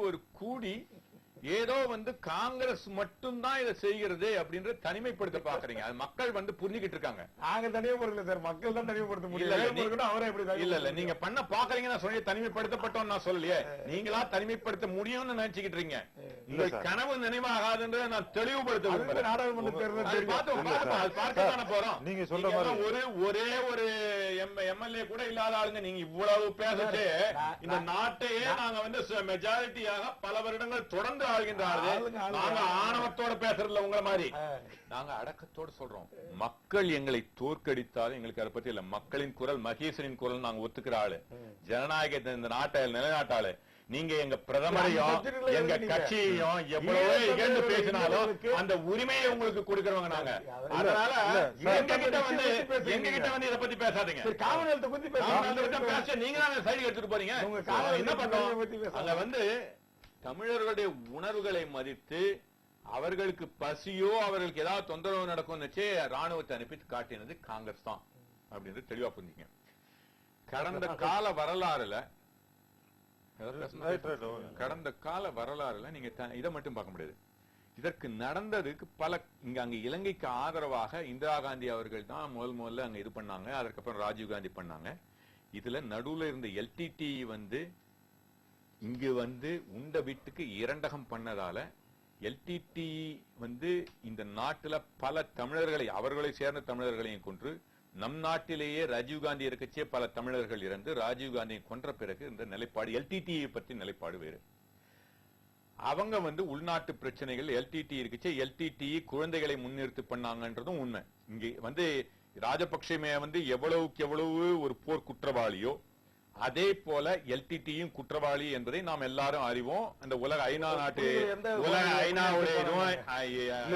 ஒரு கூடி ஏதோ காங்கிரஸ் மட்டும் தான் இதை செய்கிறது அப்படின்ற தனிமைப்படுத்த பாக்குறீங்க. அது மக்கள் புரிஞ்சுக்கிட்டு இருக்காங்க. நாங்க தனிமைப்படுத்தல சார், மக்கள் தான் தனிமைப்படுத்த முடியல. அவரே இல்ல நீங்க பண்ண பாக்குறீங்க. நான் சொல்லி தனிமைப்படுத்தப்பட்டோம் நான் சொல்லலையே, நீங்களா தனிமைப்படுத்த முடியும்னு நினைச்சுக்கிட்டு இருக்கீங்க. இந்த கனவு நினைவாகாதுன்றத நான் தெளிவுபடுத்த விரும்புறேன். நாடாளுமன்ற போறோம். நீங்க சொல்ற மாதிரி ஒரே ஒரு எம்எல்ஏ கூட இல்லாத ஆளுங்க நீங்க இவ்வளவு பேசிட்டு இந்த நாட்டையே நாங்க மெஜாரிட்டியாக பல வருடங்கள் தொடர்ந்து நாங்க ஆணவத்தோட பேசுறதுல உங்களை மாதிரி நாங்க அடக்கத்தோடு சொல்றோம். மக்கள் எங்களை தோற்கடித்தாலும் எங்களுக்கு அதை பத்தி இல்ல. மக்களின் குரல், மகேசனின் குரல் நாங்க ஒத்துக்கிற ஆளு, ஜனநாயகத்தை இந்த நாட்டை நிலைநாட்டாளு. நீங்க எங்க பிரதமரையும் எங்க கட்சியையும் எவ்வளவோ இகழ்ந்து பேசினாலும் அந்த உரிமையை உங்களுக்கு கொடுக்கிறவங்க நாங்க. அதனால எங்க கிட்ட இதை பத்தி பேசாதீங்க. பேச நீங்க தான் சைடு எடுத்துட்டு போறீங்க. என்ன பண்ணோம் அங்க தமிழர்களுடைய உணர்வுகளை மதித்து அவர்களுக்கு பசியோ அவர்களுக்கு ஏதாவது தொந்தரவு நடக்கும் ராணுவத்தை அனுப்பி காட்டினது காங்கிரஸ் தான் அப்படின்னு தெளிவா புரிஞ்சுங்க. கடந்த கால வரலாறுல நீங்க இதை மட்டும் பார்க்க முடியாது. இதற்கு நடந்ததுக்கு அங்க இலங்கைக்கு ஆதரவாக இந்திரா காந்தி அவர்கள் தான் முதல்ல அங்க இது பண்ணாங்க. அதுக்கப்புறம் ராஜீவ் காந்தி பண்ணாங்க. இதுல நடுவுல இருந்த எல்டிடி இங்கு உண்ட வீட்டுக்கு இரண்டகம் பண்ணதால எல்டிடி இந்த நாட்டுல பல தமிழர்களை, அவர்களை சேர்ந்த தமிழர்களையும் கொன்று, நம் நாட்டிலேயே ராஜீவ் காந்தி இருக்கச்சே பல தமிழர்கள் இறந்து, ராஜீவ் காந்தியை கொன்ற பிறகு இந்த நிலைப்பாடு எல்டிடியை பற்றி நிலைப்பாடு வேறு. அவங்க உள்நாட்டு பிரச்சனைகள் எல்டிடி இருக்குச்சு, எல்டிடி குழந்தைகளை முன்னிறுத்தி பண்ணாங்கன்றதும் உண்மை. இங்க ராஜபக்சே எவ்வளவுக்கு எவ்வளவு ஒரு போர் குற்றவாளியோ அதே போல எல்டிடியும் குற்றவாளி என்பதை நாம் எல்லாரும் அறிவோம். அந்த உலக ஐநா நாட்டு ஐநாவுடைய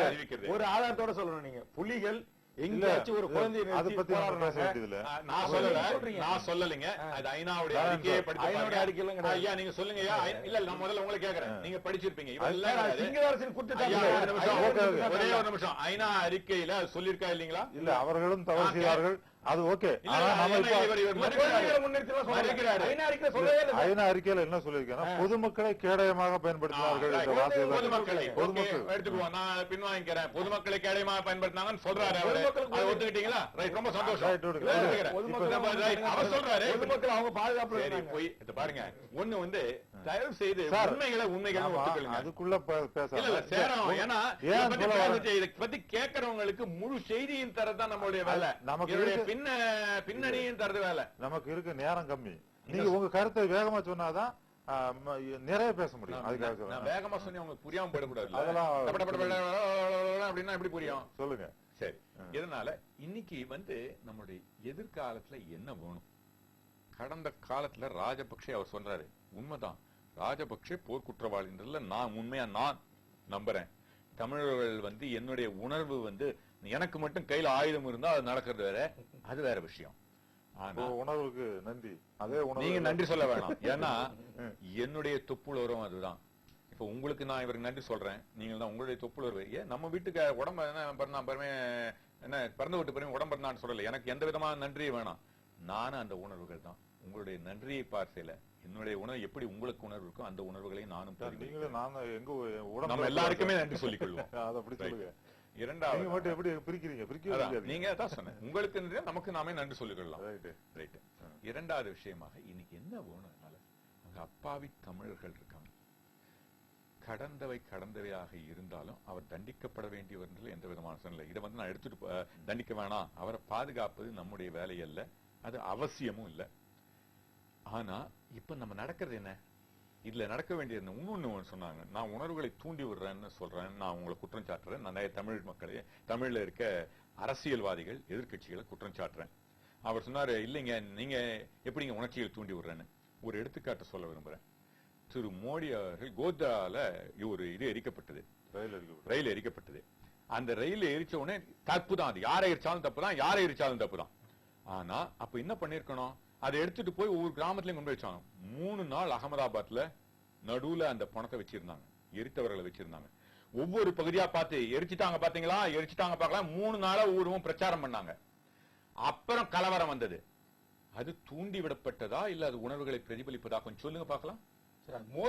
அறிவிக்கிறது. ஒரு ஆதாரத்தோட சொல்லணும், நீங்க புலிகள் எங்கேயாச்சும் ஒரு குழந்தையை அதை பத்தி நான் சொல்லலைங்க. அது ஐநாவுடைய அறிக்கையை படிச்சு ஐயா நீங்க சொல்லுங்க. இல்ல நான் முதல்ல உங்களை கேக்குறேன், நீங்க படிச்சிருப்பீங்க. ஒரே ஒரு நிமிஷம், ஐநா அறிக்கையில சொல்லிருக்கா இல்லீங்களா? இல்ல, அவர்களும் தவறு செய்வார்கள், அது ஓகே. ஐநா அறிக்கையில என்ன சொல்லிருக்கேன்னா, பொதுமக்களை கேடயமாக பயன்படுத்தினார்கள் என்ற வார்த்தையை எடுத்துக்குவோம். நான் பின்வாங்கிக்கிறேன். பொதுமக்களை கேடயமாக பயன்படுத்தினாங்கன்னு சொல்றாரு அவரு. ஒத்துக்கிட்டீங்களா? ரைட், ரொம்ப சந்தோஷம். அவர் சொல்றாரு பொதுமக்கள் அவங்க பாதுகாப்பு போய் பாருங்க. ஒண்ணு தயவு செய்து உண்மைகளை ஒத்துக்கொள்ளுங்க. அதுக்குள்ள இதை பத்தி கேட்கறவங்களுக்கு முழு செய்தியும் தரதான் நம்மளுடைய வேலை. நமக்கு பின்னணியும் தரது வேலை. நமக்கு இருக்க நேரம் கம்மி. நீங்க உங்க கருத்தை வேகமா சொன்னாதான் நிறைய பேச முடியும். அதுக்காக வேகமா சொன்னி அவங்க புரியாம போயிடக்கூடாது. அதெல்லாம் அப்படின்னா எப்படி புரியும்? சொல்லுங்க. சரி, இதனால இன்னைக்கு நம்மளுடைய எதிர்காலத்துல என்ன வேணும்? கடந்த காலத்துல ராஜபக்சே அவர் சொல்றாரு, உண்மைதான், ராஜபக்சே போர் குற்றவாளின்றதுல நான் உண்மையா நான் நம்புறேன். தமிழர்கள் என்னுடைய உணர்வு எனக்கு மட்டும் கையில ஆயுதம் இருந்தா அது நடக்கிறது வேற, அது வேற விஷயம். ஆனா உணர்வுக்கு நன்றி, அதே நீங்க நன்றி சொல்ல வேணாம். ஏன்னா என்னுடைய தொப்புளுறவும் அதுதான். இப்ப உங்களுக்கு நான் இவருக்கு நன்றி சொல்றேன், நீங்க தான் உங்களுடைய தொப்புளுறவு. ஏன் நம்ம வீட்டுக்கு உடம்பு என்ன பிறந்த வீட்டு பெருமை உடம்பு இருந்தான்னு சொல்லல. எனக்கு எந்த விதமான நன்றியும் வேணாம். நானும் அந்த உணர்வுகள் தான். உங்களுடைய நன்றியை பார்த்தையில என்னுடைய உணர்வு எப்படி உங்களுக்கு உணர்வு இருக்கோ அந்த உணர்வுகளையும் நானும் நம்ம எல்லாருக்குமே நன்றி சொல்லிக் கொள்வோம். அதை அப்படி சொல்லுங்க. இரண்டாவது மட்டும் எப்படி பிரிக்கிறீங்க? நீங்க தான் சொன்னேன், உங்களுக்கு நமக்கு நாமே நன்றி சொல்லிக் கொள்ளலாம். ரைட். இரண்டாவது விஷயமாக இன்னைக்கு என்ன வேணும்? அங்க அப்பாவி தமிழர்கள் இருக்காங்க. கடந்தவையாக இருந்தாலும் அவர் தண்டிக்கப்பட வேண்டியவர் எந்த விதமான சூழ்நிலை. இதை நான் எடுத்துட்டு தண்டிக்க வேணாம், அவரை பாதுகாப்பது நம்முடைய வேலை அல்ல, அது அவசியமும் இல்லை. ஆனா இப்ப நம்ம நடக்கிறது என்ன? இதுல நடக்க வேண்டியது இன்னொன்னு சொன்னாங்க, நான் உணர்வுகளை தூண்டி விடுறேன்னு சொல்றேன், நான் உங்களை குற்றம் சாட்டுறேன். நான் தமிழ் மக்களே, தமிழ்ல இருக்க அரசியல்வாதிகள் எதிர்கட்சிகளை குற்றம் சாட்டுறேன். அவர் சொன்னாரு, இல்லைங்க நீங்க எப்படிங்க உணர்ச்சிகள் தூண்டி விடுறேன்னு. ஒரு எடுத்துக்காட்டு சொல்ல விரும்புறேன். திரு மோடி அவர்கள் கோத்ரால ஒரு இது எரிக்கப்பட்டது, ரயில் எரிக்கப்பட்டது. அந்த ரயில் எரிச்ச உடனே தப்பு தான், அது யாரை எரிச்சாலும் தப்பு தான், யாரை எரிச்சாலும் தப்பு தான். ஆனா அப்ப என்ன பண்ணிருக்கணும், அதை எடுத்துட்டு போய் ஒவ்வொரு கிராமத்திலையும் கொண்டு வச்சாங்க. 3 நாள் அகமதாபாத்ல நடுவுல அந்த பணத்தை வச்சிருந்தாங்க, எரித்தவர்களை வச்சிருந்தாங்க. ஒவ்வொரு பகுதியா பார்த்து எரிச்சிட்டாங்க, பாத்தீங்களா எரிச்சிட்டாங்க பாக்கலாம். 3 நாளா ஊர்வம் பிரச்சாரம் பண்ணாங்க. அப்புறம் கலவரம் வந்தது. அது தூண்டி விடப்பட்டதா இல்ல அது உணர்வுகளை பிரதிபலிப்பதா? கொஞ்சம் சொல்லுங்க பாக்கலாம்.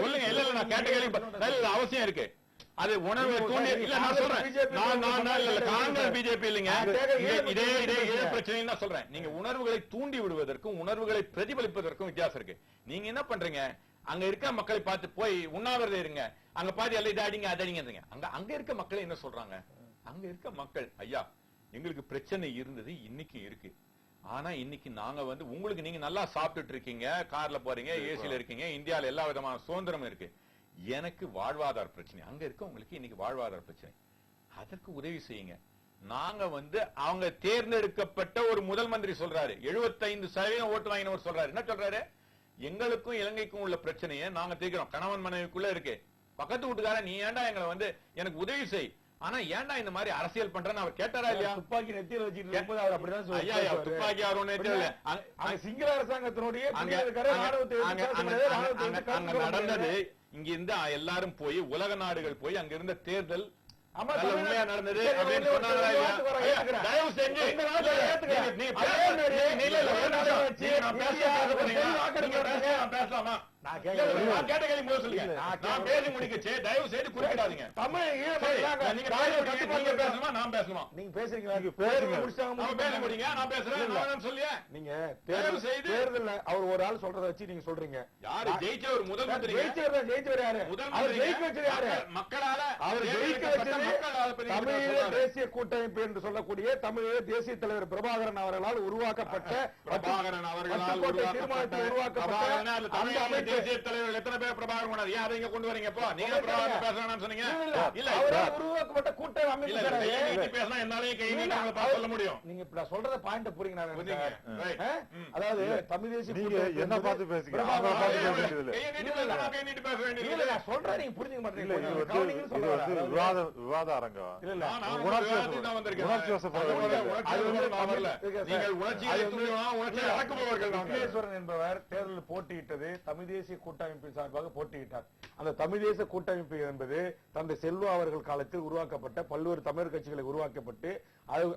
சொல்லுங்க. இல்ல நான் கேட்ட கேள்வி அவசியம் இருக்கு. அது உணர்வு தூண்டி இல்ல. நான் சொல்றேன், காங்கிரஸ் பிஜேபி இல்லைங்க, இதே பிரச்சனை தான் சொல்றேன். நீங்க உணர்வுகளை தூண்டி விடுவதற்கும் உணர்வுகளை பிரதிபலிப்பதற்கும் வித்தியாசம் இருக்கு. நீங்க என்ன பண்றீங்க, அங்க இருக்க மக்களை பார்த்து போய் உண்ணாவிரதம் இருங்க, அங்க பாத்து எல்லாம் இதாடிங்க அதடிங்க. அங்க இருக்க மக்களை என்ன சொல்றாங்க? அங்க இருக்க மக்கள், ஐயா எங்களுக்கு பிரச்சனை இருந்தது, இன்னைக்கு இருக்கு. ஆனா இன்னைக்கு நாங்க உங்களுக்கு நீங்க நல்லா சாப்பிட்டுட்டு இருக்கீங்க, கார்ல போறீங்க, ஏசில இருக்கீங்க, இந்தியால எல்லா விதமான சுதந்திரம் இருக்கு. எனக்கு வாழ்வாதார பிரச்சனை, அங்க இருக்க உங்களுக்கு இன்னைக்கு வாழ்வாதார பிரச்சனை. அதற்கு உதவி செய்யுங்க. நாங்க அவங்க தேர்ந்தெடுக்கப்பட்ட ஒரு முதல் மந்திரி சொல்றாரு, 75% ஓட்டு வாங்கினவர் சொல்றாரு. என்ன சொல்றாரு? எங்களுக்கும் இலங்கைக்கும் உள்ள பிரச்சனையை நாங்க தீர்க்கிறோம். கணவன் மனைவிக்குள்ள இருக்கு. பக்கத்து வீட்டுக்கார நீ ஏன்டா எங்களை எனக்கு உதவி செய், ஆனா ஏன்டா இந்த மாதிரி அரசியல் பண்றேன்னு அவர் கேட்டாரா இல்லையா? துப்பாக்கி நெத்தியில வச்சிட்டு அப்படிதான். துப்பாக்கி யாரும் நெத்தியில சிங்கள அரசாங்கத்தினுடைய நடந்தது. இங்க இருந்து எல்லாரும் போய் உலக நாடுகள் போய் அங்க இருந்த தேர்தல் உண்மையா நடந்தது அப்படின்னு சொன்னாங்க. தயவு செஞ்சு பேசலாமா? நான் இல்ல, இல்ல, நான் கேட்ட கேள்வி முதல்ல சொல்லுங்க. இல்ல, நான் பேசி முடிக்கச்சே தயவு செய்து குறுக்கிடாதீங்க. தமிழ் சரி, நீங்க பேசணுமா நான் பேசணுமா? நீங்க பேசுறீங்களா? நீங்க பேசுங்க. அவன் பேச முடியுங்க, நான் பேசுறேன், நான் சொல்லியா? நீங்க தயவு செய்து- தேர்தல்ல அவர் ஒரு ஆள் சொல்றத வச்சு நீங்க சொல்றீங்க. யாரு ஜெயிச்சவர் முதல் மந்திரி? ஜெயிச்சவர் யாரு? முதல் அவர் மந்திரி ஜெயிக்க வச்சது யாரு? மக்களால அவர் ஜெயிக்க தேர்ந்தெடுக்கப்பட்ட வச்சது மக்களால பத்தி நீங்க தமிழீழ சொல்றாரு. தேசிய கூட்டமைப்பு என்று சொல்லக்கூடிய தமிழீழ தேசிய தலைவர் பிரபாகரன் அவர்களால் உருவாக்கப்பட்ட பிரபாகரன் அவர்களால் வட்டுக்கோட்டை தீர்மானத்தில் உருவாக்கப்பட்ட பிரபாகரன் அல்ல, அந்த தமிழக அமைப்பு தேசிய தலைவர்கள் எத்தனை பேர் பிரபாகரன் கொண்டாரு? ஏன் அதை இங்க கொண்டு வரீங்க இப்போ? நீங்க பிரபாகரன் பேசணும்னு சொன்னீங்க. இல்ல, அவரால் உருவாக்கப்பட்ட கூட்டணி அமைப்பு இல்ல, கிடையாது. கையை நீட்டி பேசினா என்னாலயும் கையை நீட்டி உங்களை பார்த்து சொல்ல முடியும். நீங்க இப்ப நான் சொல்றத பாயிண்ட் புரியுங்க. புரியுங்க. Right. அதாவது தமிழ் தேசிய நீங்க கூட்டமைப்பு என்ன என்பது பார்த்து பேசுங்க? பிரபாகரன் அவரை பார்த்து அவர்கள் பேச வேண்டியதில்லை. கையை நீட்டி பேசினா நான் கையை நீட்டி பேச வேண்டியது இல்ல, நான் சொல்றேன், நீங்க புரிஞ்சுக்க இல்ல, மாட்டீங்க. இது கவனிங்கன்னு வந்து சொல்றேன். விவாத அரங்கம். நான் உணர்ச்சி விவாதத்துக்கு தான் வந்திருக்கேன். உணர்ச்சி வசப்பட அது வேண்டியது. உணர்ச்சி அது வந்து வசப்பட நான் வரல. தமிழ் நீங்கள் உணர்ச்சிகளை தூண்டலாம், உணர்ச்சியை அடக்குபவர்கள் நாங்கள். விக்னேஸ்வரன் என்பவர் தேர்தலில் போட்டியிட்டது தமிழ் தேசிய கூட்டமைப்பின் சார்பாக போட்டியிட்டார். அந்த தமிழ் தேசிய கூட்டமைப்பு என்பது தந்தை செல்வா அவர்கள் காலத்தில் உருவாக்கப்பட்ட பல்வேறு தமிழர் கட்சிகளை உருவாக்கப்பட்டு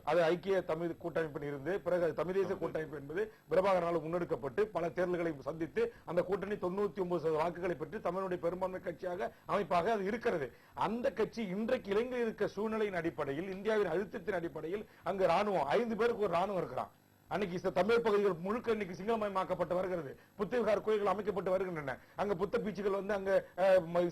அது ஐக்கிய தமிழ் கூட்டமைப்பில் இருந்து பிறகு அது தமிழ் தேசிய கூட்டமைப்பு என்பது பிரபாகரனால் முன்னெடுக்கப்பட்டு பல தேர்தல்களை சந்தித்து அந்த கூட்டணி 99% வாக்குகளை பெற்று தமிழுடைய பெரும்பான்மை கட்சியாக அமைப்பாக அது இருக்கிறது. அந்த கட்சி இன்றைக்கு இலங்கையில் இருக்க சூழ்நிலையின் அடிப்படையில் இந்தியாவின் அழுத்தத்தின் அடிப்படையில் அங்கு ராணுவம் 5 பேருக்கு ஒரு ராணுவம் இருக்கிறான். அன்னைக்கு தமிழ் பகுதிகள் முழுக்க இன்னைக்கு சிங்களமயமாக்கப்பட்டு வருகிறது. புத்தகார் கோயில்கள் அமைக்கப்பட்டு வருகின்றன. அங்க புத்த பீச்சுகள் வந்து அங்க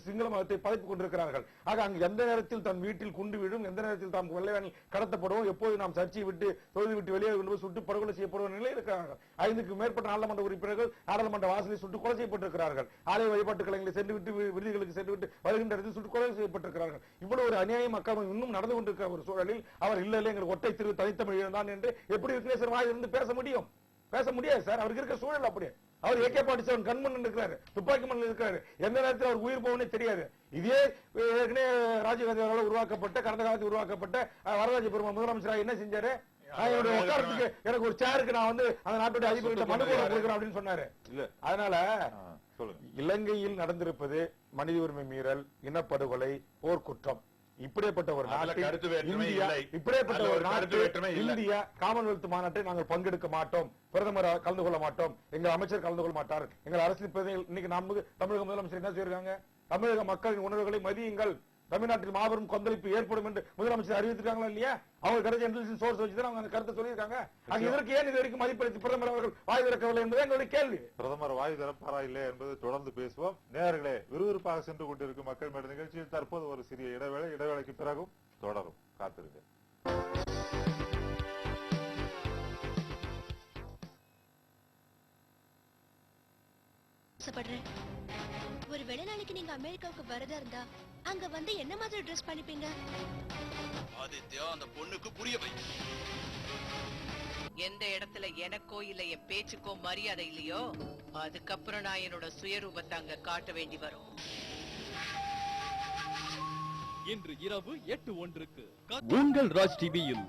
சிங்கள மதத்தை பதைத்துக் கொண்டிருக்கிறார்கள். ஆக அங்கு எந்த நேரத்தில் தன் வீட்டில் குண்டு விடும், எந்த நேரத்தில் தாம் வெள்ளையானில் கடத்தப்படுவோம், எப்போது நாம் சர்ச்சையை விட்டு தொகுதி விட்டு வெளியே கொண்டு சுட்டு படுகொலை செய்யப்படுவோம் நிலை இருக்கிறார்கள். 5க்கு மேற்பட்ட நாடாளுமன்ற உறுப்பினர்கள் நாடாளுமன்ற வாசலில் சுட்டு கொலை செய்யப்பட்டிருக்கிறார்கள். ஆலய வழிபாட்டு கலைஞர்களை சென்று விட்டு விருதுகளுக்கு சென்று விட்டு வருகின்ற இடத்தில் சுட்டு கொலை செய்யப்பட்டிருக்கிறார்கள். இவ்வளவு ஒரு அநியாயம் மக்கள் இன்னும் நடந்து கொண்டிருக்கிற ஒரு சூழலில் அவர் இல்ல எங்கள் ஒற்றை திரு தனித்தமிழ் தான் என்று எப்படி விக்னேஸ்வரன் வாயிலிருந்து பேச முடியும்? பேச முடியாது சார். அவருக்கு இருக்க சூழல் அப்படி. அவர் AK-47 கண்மண் இருக்கிறாரு, துப்பாக்கி மண்ணில் இருக்கிறாரு. எந்த நேரத்தில் அவர் உயிர் போவனே தெரியாது. இதே ஏற்கனவே ராஜீவ்காந்தி அவர்களால் உருவாக்கப்பட்ட கடந்த காலத்தில் உருவாக்கப்பட்ட வரதராஜ பெருமாள் முதலமைச்சராக என்ன செஞ்சாரு? என்னுடைய உட்காரத்துக்கு எனக்கு ஒரு சேருக்கு நான் வந்து அந்த நாட்டுடைய அதிபர்கிட்ட மனு போட கொடுக்கிறேன் அப்படின்னு சொன்னாரு. அதனால இலங்கையில் நடந்திருப்பது மனித உரிமை மீறல், இனப்படுகொலை, போர்க்குற்றம். இப்படிப்பட்ட ஒரு இந்தியா காமன்வெல்த் மாநாட்டை நாங்கள் பங்கெடுக்க மாட்டோம், பிரதமர் கலந்து கொள்ள மாட்டோம், எங்கள் அமைச்சர் கலந்து கொள்ள மாட்டார், எங்கள் அரசியல் பிரதிநிதிகள். இன்னைக்கு நமக்கு தமிழக முதலமைச்சர் என்ன செய்யறாங்க? தமிழக மக்களின் உணர்வுகளை மதியுங்கள், தமிழ்நாட்டில் மாபெரும் கொந்தளிப்பு ஏற்படும் என்று முதலமைச்சர் அறிவித்திருக்காங்களா இல்லையா? அவங்க கிடைச்ச இன்டெலிஜென்ஸ் சோர்ஸ் வச்சுதான் அவங்க கருத்தை சொல்லியிருக்காங்க. இதற்கு ஏன் இது வரைக்கும் மதிப்பளித்து பிரதமர் அவர்கள் வாய் திறக்கவில்லை என்பது எங்களுடைய கேள்வி. பிரதமர் வாய் திறப்பாரா இல்லை என்பது தொடர்ந்து பேசுவோம். நேயர்களே, விறுவிறுப்பாக சென்று கொண்டிருக்கும் மக்கள் மேடை நிகழ்ச்சியில் தற்போது ஒரு சிறிய இடைவேளை. இடைவேளைக்கு பிறகும் தொடரும். காத்திருக்க. ஒரு வெளிநாளைக்கு நீங்க அமெரிக்காவுக்கு வரதா இருந்தா அங்க வந்து என்ன மாதிரி ட்ரெஸ் பண்ணிப்பீங்க? ஆதித்யா, அந்த பொண்ணுக்கு புரிய வை. எந்த இடத்துல எனக்கோ இல்ல என் பேச்சுக்கோ மரியாதை இல்லையோ அதுக்கப்புறம் நான் என்னோட சுயரூபத்தை அங்க காட்ட வேண்டி வரும். இன்று இரவு 8:01 உங்கள் ராஜ் டிவியில்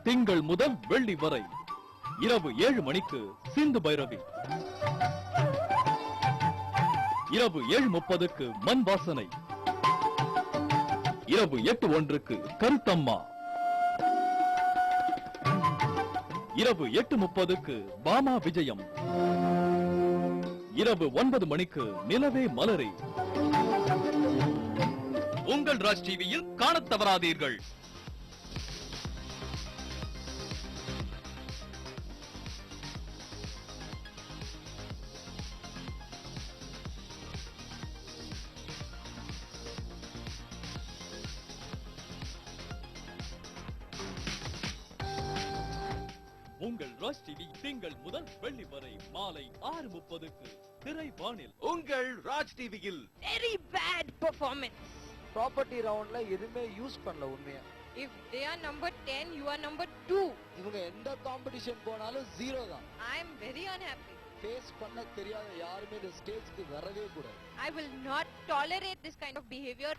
திங்கள் முதல் வெள்ளி வரை இரவு 7 மணிக்கு சிந்து பைரவி, இரவு 7:30 மண் வாசனை, இரவு 8:01 கருத்தம்மா, இரவு 8:30 பாமா விஜயம், இரவு 9 மணிக்கு நிலவே மலரே. உங்கள் ராஜ் டிவியில் காணத் தவறாதீர்கள். உங்கள் ராஜ் டிவி திங்கள் முதல் வெள்ளி வரை மாலை 6:30 திரை வானில். உங்கள் ராஜ் டிவியில் Very bad performance. ப்ராப்பர்ட்டி ரவுண்ட்ல எதுவுமே யூஸ் பண்ணல உண்மையா. If they are number 10, you are number 2. இவங்க எந்த காம்படிஷன் போனாலும் 0 தான். I am very unhappy. Face பண்ண தெரியாத யாருமே இந்த ஸ்டேஜ்க்கு வரவே கூடாது. I will not tolerate this kind of behavior.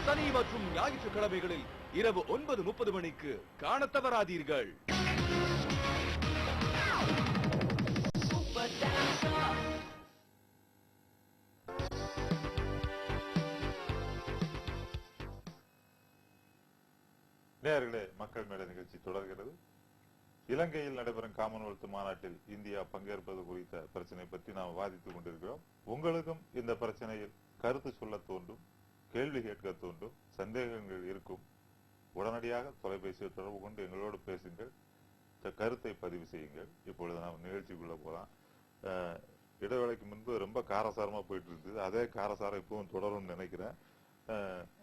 சனி மற்றும் ஞாயிற்றுக்கிழமைகளில் இரவு 9:30 மணிக்கு காணத் தவறாதீர்கள். நேயர்களே, மக்கள் மேடை நிகழ்ச்சி தொடர்கிறது. இலங்கையில் நடைபெறும் காமன்வெல்த் மாநாட்டில் இந்தியா பங்கேற்பது குறித்த பிரச்சனை பற்றி நாம் வாதித்துக் கொண்டிருக்கிறோம். உங்களுக்கும் இந்த பிரச்சனையில் கருத்து சொல்ல தோன்றும், கேள்வி கேட்க தோன்றும், சந்தேகங்கள் இருக்கும். உடனடியாக தொலைபேசியை தொடர்பு கொண்டு எங்களோடு பேசுங்கள், கருத்தை பதிவு செய்யுங்கள். இப்பொழுது நாம் நிகழ்ச்சிக்குள்ள போலாம். இடைவேளைக்கு முன்பு ரொம்ப காரசாரமா போயிட்டு இருந்தது. அதே காரசாரம் இப்பவும் தொடரும்னு நினைக்கிறேன்.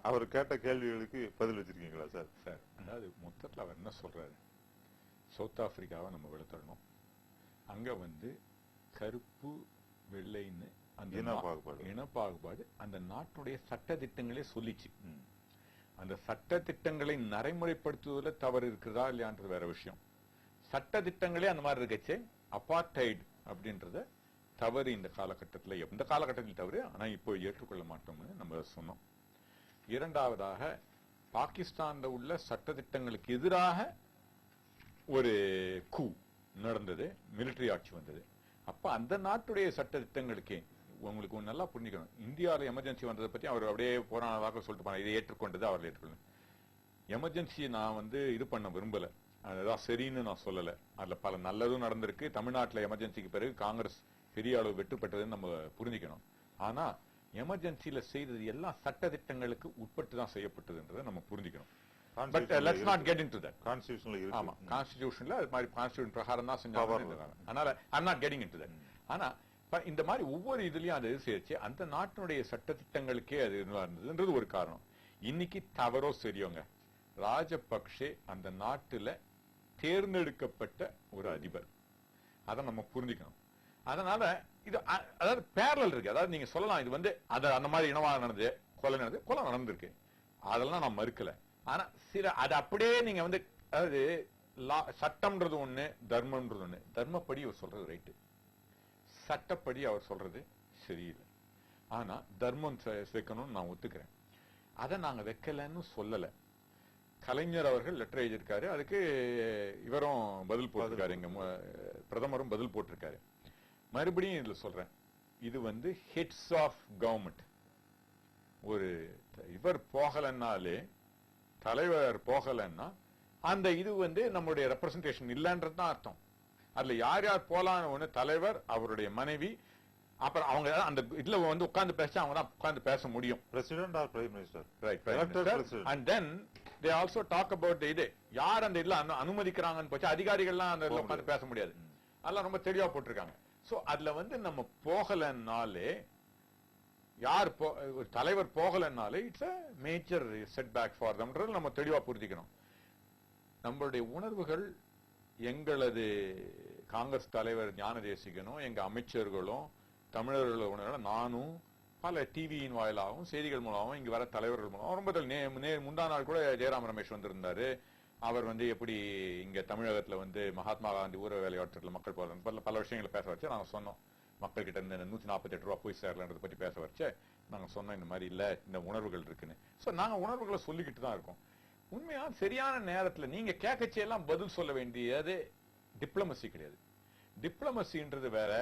அவர் கேட்ட கேள்விகளுக்கு பதில் வச்சிருக்கீங்களா சார்? சார், அதாவது மொத்தத்தில் அவர் என்ன சொல்றாரு, சவுத் ஆப்பிரிக்காவை நம்ம வெளுத்தரணும், அங்க வந்து கருப்பு வெள்ளைன்னு அந்த இனப்பாகுபாடு அந்த நாட்டுடைய சட்ட திட்டங்களே சொல்லிச்சு. அந்த சட்ட திட்டங்களை நடைமுறைப்படுத்துவதில் தவறு இருக்கிறதா இல்லையான்றது வேற விஷயம். சட்ட திட்டங்களே அந்த மாதிரி இருக்கச்சே அபார்டைட் அப்படின்றத தவறு இந்த காலகட்டத்தில், எந்த காலகட்டத்தில் தவறு, ஆனா இப்போ ஏற்றுக்கொள்ள மாட்டோம்னு நம்ம சொன்னோம். இரண்டாவதாக, பாகிஸ்தான்ல உள்ள சட்ட திட்டங்களுக்கு எதிராக ஒரு கூ நடந்தது, மிலிட்டரி ஆட்சி வந்தது. அப்ப அந்த நாட்டுடைய சட்ட திட்டங்களுக்கே உங்களுக்கு நல்லா புரிஞ்சுக்கணும். இந்தியாவில் எமர்ஜென்சி வந்ததை பத்தி அவர் அப்படியே போரானதாக சொல்லிட்டு போனார். இதை ஏற்றுக்கொண்டது அவர்கள் ஏற்றுக்கொள்ள. எமர்ஜென்சி நான் வந்து இது பண்ண விரும்பல, அதுதான் சரின்னு நான் சொல்லல. அதுல பல நல்லதும் நடந்திருக்கு. தமிழ்நாட்டில் எமர்ஜென்சிக்கு பிறகு காங்கிரஸ் பெரிய அளவு வெற்றி பெற்றதுன்னு நம்ம புரிஞ்சுக்கணும். ஆனா எமர்ஜென்சியில செய்தது எல்லாம் சட்ட திட்டங்களுக்கு உட்பட்டு தான் செய்யப்பட்டதுன்றதை நம்ம புரிஞ்சுக்கணும். But let's not get into that. Constitutionally இருக்கு. ஆமா, கான்ஸ்டிடியூஷன்ல அது மாதிரி கான்ஸ்டிடியூஷன் பிரகாரம் தான் செஞ்சாங்க. அதனால I'm not getting into that. ஆனா இந்த மாதிரி ஒவ்வொரு இதுலயும் அது சேர்த்து அந்த நாட்டினுடைய சட்ட திட்டங்களுக்கே அது இருந்ததுன்றது ஒரு காரணம். இன்னைக்கு தவறோ சரியோங்க, ராஜபக்சே அந்த நாட்டுல தேர்ந்தெடுக்கப்பட்ட ஒரு அதிபர், அதை நம்ம புரிஞ்சுக்கணும். அதனால இது அதாவது பேரலல் இருக்கு. அதாவது நீங்க சொல்லலாம் இது வந்து அந்த மாதிரி இனவாதம் நடந்தது, கொலை நடந்திருக்கு, அதெல்லாம் நான் மறுக்கல. ஆனா சில அது அப்படியே நீங்க வந்து, அதாவது சட்டம்ன்றது ஒண்ணு, தர்மம்ன்றது ஒண்ணு. தர்மப்படி அவர் சொல்றது ரைட்டு, சட்டப்படி அவர் சொல்றது சரியில்லை. ஆனா தர்மம் வைக்கணும்னு நான் ஒத்துக்கிறேன். அதை நாங்க வைக்கலன்னு சொல்லல. கலைஞர் அவர்கள் லெட்டர் எழுதியிருக்காரு, அதுக்கு இவரும் பதில் போட்டிருக்காரு, எங்க பிரதமரும் பதில் போட்டிருக்காரு. மறுபடியும் இதுல சொல்றேன், இது வந்து ஹெட்ஸ் ஆஃப் கவர்மெண்ட். ஒரு இவர் போகலன்னாலே, தலைவர் போகலன்னா அந்த இது வந்து நம்மளுடைய ரெப்ரசன்டேஷன் இல்லைன்றது தான் அர்த்தம். அதுல யார் யார் போலான்னு ஒண்ணு, தலைவர், அவருடைய மனைவி, அப்புறம் அவங்க அந்த இதுல வந்து உட்கார்ந்து பேச அவங்க தான் உட்கார்ந்து பேச முடியும். President or prime minister, right, and then they also talk about இது யார் அந்த இதுல அனுமதிக்கிறாங்கன்னு போச்சு. அதிகாரிகள்லாம் அந்த இதுல உட்கார்ந்து பேச முடியாது. அதெல்லாம் ரொம்ப தெளிவா போட்டிருக்காங்க. சோ அதுல வந்து நம்ம போகலன்னாலே, யார் ஒரு தலைவர் போகலன்னாலே it's a major setback for them நம்ம தெளிவா புரிஞ்சுக்கணும். நம்மளுடைய உணர்வுகள், எங்களது காங்கிரஸ் தலைவர் ஞான தேசிகனும் எங்க அமைச்சர்களும் தமிழர்கள் உணர்வுகளை நானும் பல டிவியின் வாயிலாகவும் செய்திகள் மூலமாகவும் இங்க வர தலைவர்கள் மூலம் ரொம்ப முந்தா நாள் கூட ஜெயராம் ரமேஷ் வந்திருந்தாரு. அவர் வந்து எப்படி இங்க தமிழகத்துல வந்து மகாத்மா காந்தி ஊர வேலையாற்றத்துல மக்கள் போற பல விஷயங்களை பேச வச்சு நாங்க சொன்னோம். மக்கள் கிட்ட இருந்து 148 ரூபாய் போய் சேரலன்றதை பத்தி பேச வச்சு நாங்க சொன்னோம், இந்த மாதிரி இல்ல, இந்த உணர்வுகள் இருக்குன்னு. சோ நாங்க உணர்வுகளை சொல்லிக்கிட்டு தான் இருக்கோம். உண்மையா சரியான நேரத்துல நீங்க கேட்கச்செல்லாம் பதில் சொல்ல வேண்டியது டிப்ளமசி கிடையாது. டிப்ளமசின்றது வேற,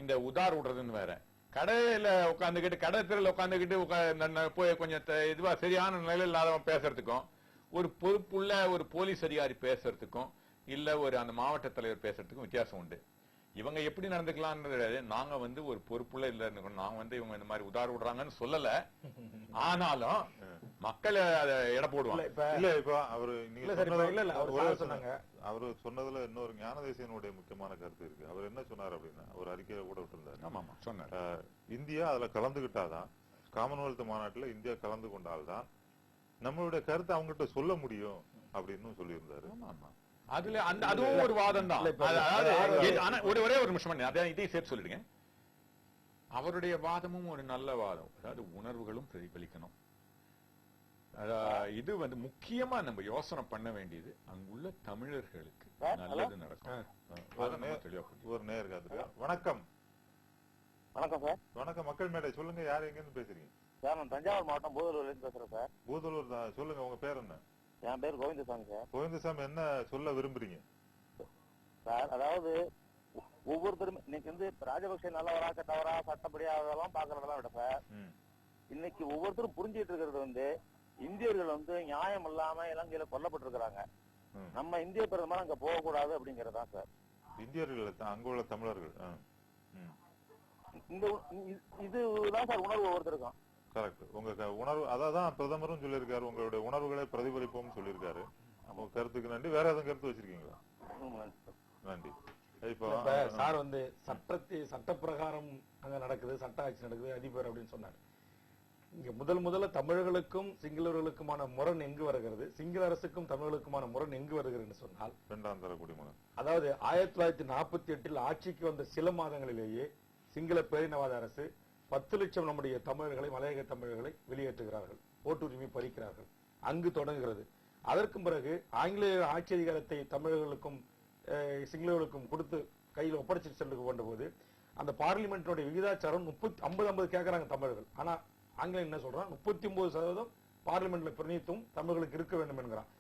இந்த உதார் விடுறதுன்னு வேற. கடையில உட்காந்துக்கிட்டு, கடை தெருல உட்காந்துக்கிட்டு போய் கொஞ்சம் இதுவா சரியான நிலையில் இல்லாதவன் பேசுறதுக்கும், ஒரு பொறுப்புள்ள ஒரு போலீஸ் அதிகாரி பேசுறதுக்கும், இல்ல ஒரு அந்த மாவட்ட தலைவர் பேசுறதுக்கும் வித்தியாசம் உண்டு. இவங்க எப்படி நடந்துக்கலாம்ன்றது, நாங்க வந்து ஒரு பொறுப்புள்ள இல்ல இருந்துக்கணும், நாங்க வந்து இவங்க இந்த மாதிரி உதார விடுறாங்கன்னு சொல்லல. ஆனாலும் மக்கள் அதை எடை போடுவாங்க. இல்ல இப்ப அவரு அவரு சொன்னதுல இன்னொரு ஞானதேசியனுடைய முக்கியமான கருத்து இருக்கு. அவர் என்ன சொன்னார் அப்படின்னா, ஒரு அறிக்கையில கூட விட்டுருந்தாரு, சொன்னார் இந்தியா அதுல கலந்துகிட்டாதான், காமன்வெல்த் மாநாட்டுல இந்தியா கலந்து கொண்டால்தான் நம்மளுடைய கருத்தை அவங்ககிட்ட சொல்ல முடியும் அப்படின்னு சொல்லியிருந்தாரு. அதுல அதுவும் ஒரு வாதம் தான். ஒரே ஒரு நிமிஷம், இதையும் சேர்த்து சொல்லிடுங்க. அவருடைய வாதமும் ஒரு நல்ல வாதம். அதாவது உணர்வுகளும் பிரதிபலிக்கணும். இது வந்து முக்கியமா நம்ம யோசனை பண்ண வேண்டியது, அங்குள்ள தமிழர்களுக்கு நல்லது நடக்கும். ஒரு நேர்காது. வணக்கம். வணக்கம் சார். வணக்கம். மக்கள் மேடை, சொல்லுங்க, யார் எங்க இருந்து பேசுறீங்க? சார், நான் தஞ்சாவூர் மாவட்டம் பூதலூர்ல இருந்து பேசுறேன் சார். பூதலூர் தான். சொல்லுங்க, உங்க பேர் என்ன? என் பேர் கோவிந்தசாமி சார். கோவிந்தசாமி, என்ன சொல்ல விரும்புறீங்க சார்? அதாவது ஒவ்வொருத்தரும் இன்னைக்கு வந்து ராஜபக்சே நல்லவரா கெட்டவரா சட்டப்படி அதெல்லாம் பாக்குறதெல்லாம் விட சார், இன்னைக்கு ஒவ்வொருத்தரும் புரிஞ்சுட்டு இருக்கிறது வந்து இந்தியர்கள் வந்து நியாயம் இல்லாம இலங்கையில கொல்லப்பட்டிருக்கிறாங்க. நம்ம இந்திய பிரதமர் அங்க போகக்கூடாது அப்படிங்கறதா சார். இந்தியர்கள் அங்குள்ள தமிழர்கள் இந்த இதுதான் சார் உணர்வு ஒவ்வொருத்தருக்கும். கரெக்ட். உங்க உணர்வு அதான் பிரதமரும் சொல்லியிருக்காரு, உங்களுடைய உணர்வுகளை பிரதிபலிப்போம் சொல்லியிருக்காரு. உங்க கருத்துக்கு நன்றி. வேற எதுவும் கருத்து வச்சிருக்கீங்களா? நன்றி. இப்போ சார் வந்து சட்ட பிரகாரம் அங்க நடக்குது, சட்ட ஆட்சி நடக்குது, அதிபர் அப்படின்னு சொன்னார். இங்க முதல்ல தமிழர்களுக்கும் சிங்களவர்களுக்குமான முரண் எங்கு வருகிறது, சிங்கள அரசுக்கும் தமிழர்களுக்குமான முரண் எங்கு வருகிறது சொன்னால், இரண்டாம் தர குடிமகன். அதாவது 1948 ஆட்சிக்கு வந்த சில மாதங்களிலேயே சிங்கள பேரினவாத அரசு 10 லட்சம் நம்முடைய தமிழர்களை, மலையக தமிழர்களை வெளியேற்றுகிறார்கள், ஓட்டுரிமை பறிக்கிறார்கள். அங்கு தொடங்குகிறது. அதற்கும் பிறகு ஆங்கிலேய ஆட்சி அதிகாரத்தை தமிழர்களுக்கும் சிங்களர்களுக்கும் கொடுத்து கையில் ஒப்படைச்சிட்டு சென்று கொண்ட போது அந்த பார்லிமெண்ட்டுடைய விகிதாச்சாரம் 50-50 கேட்கறாங்க தமிழர்கள். ஆனா ஆங்கிலம் என்ன சொல்றான், 39% பார்லிமெண்ட்ல பிரதிநிதித்துவம் தமிழர்களுக்கு இருக்க வேண்டும் என்கிறான்.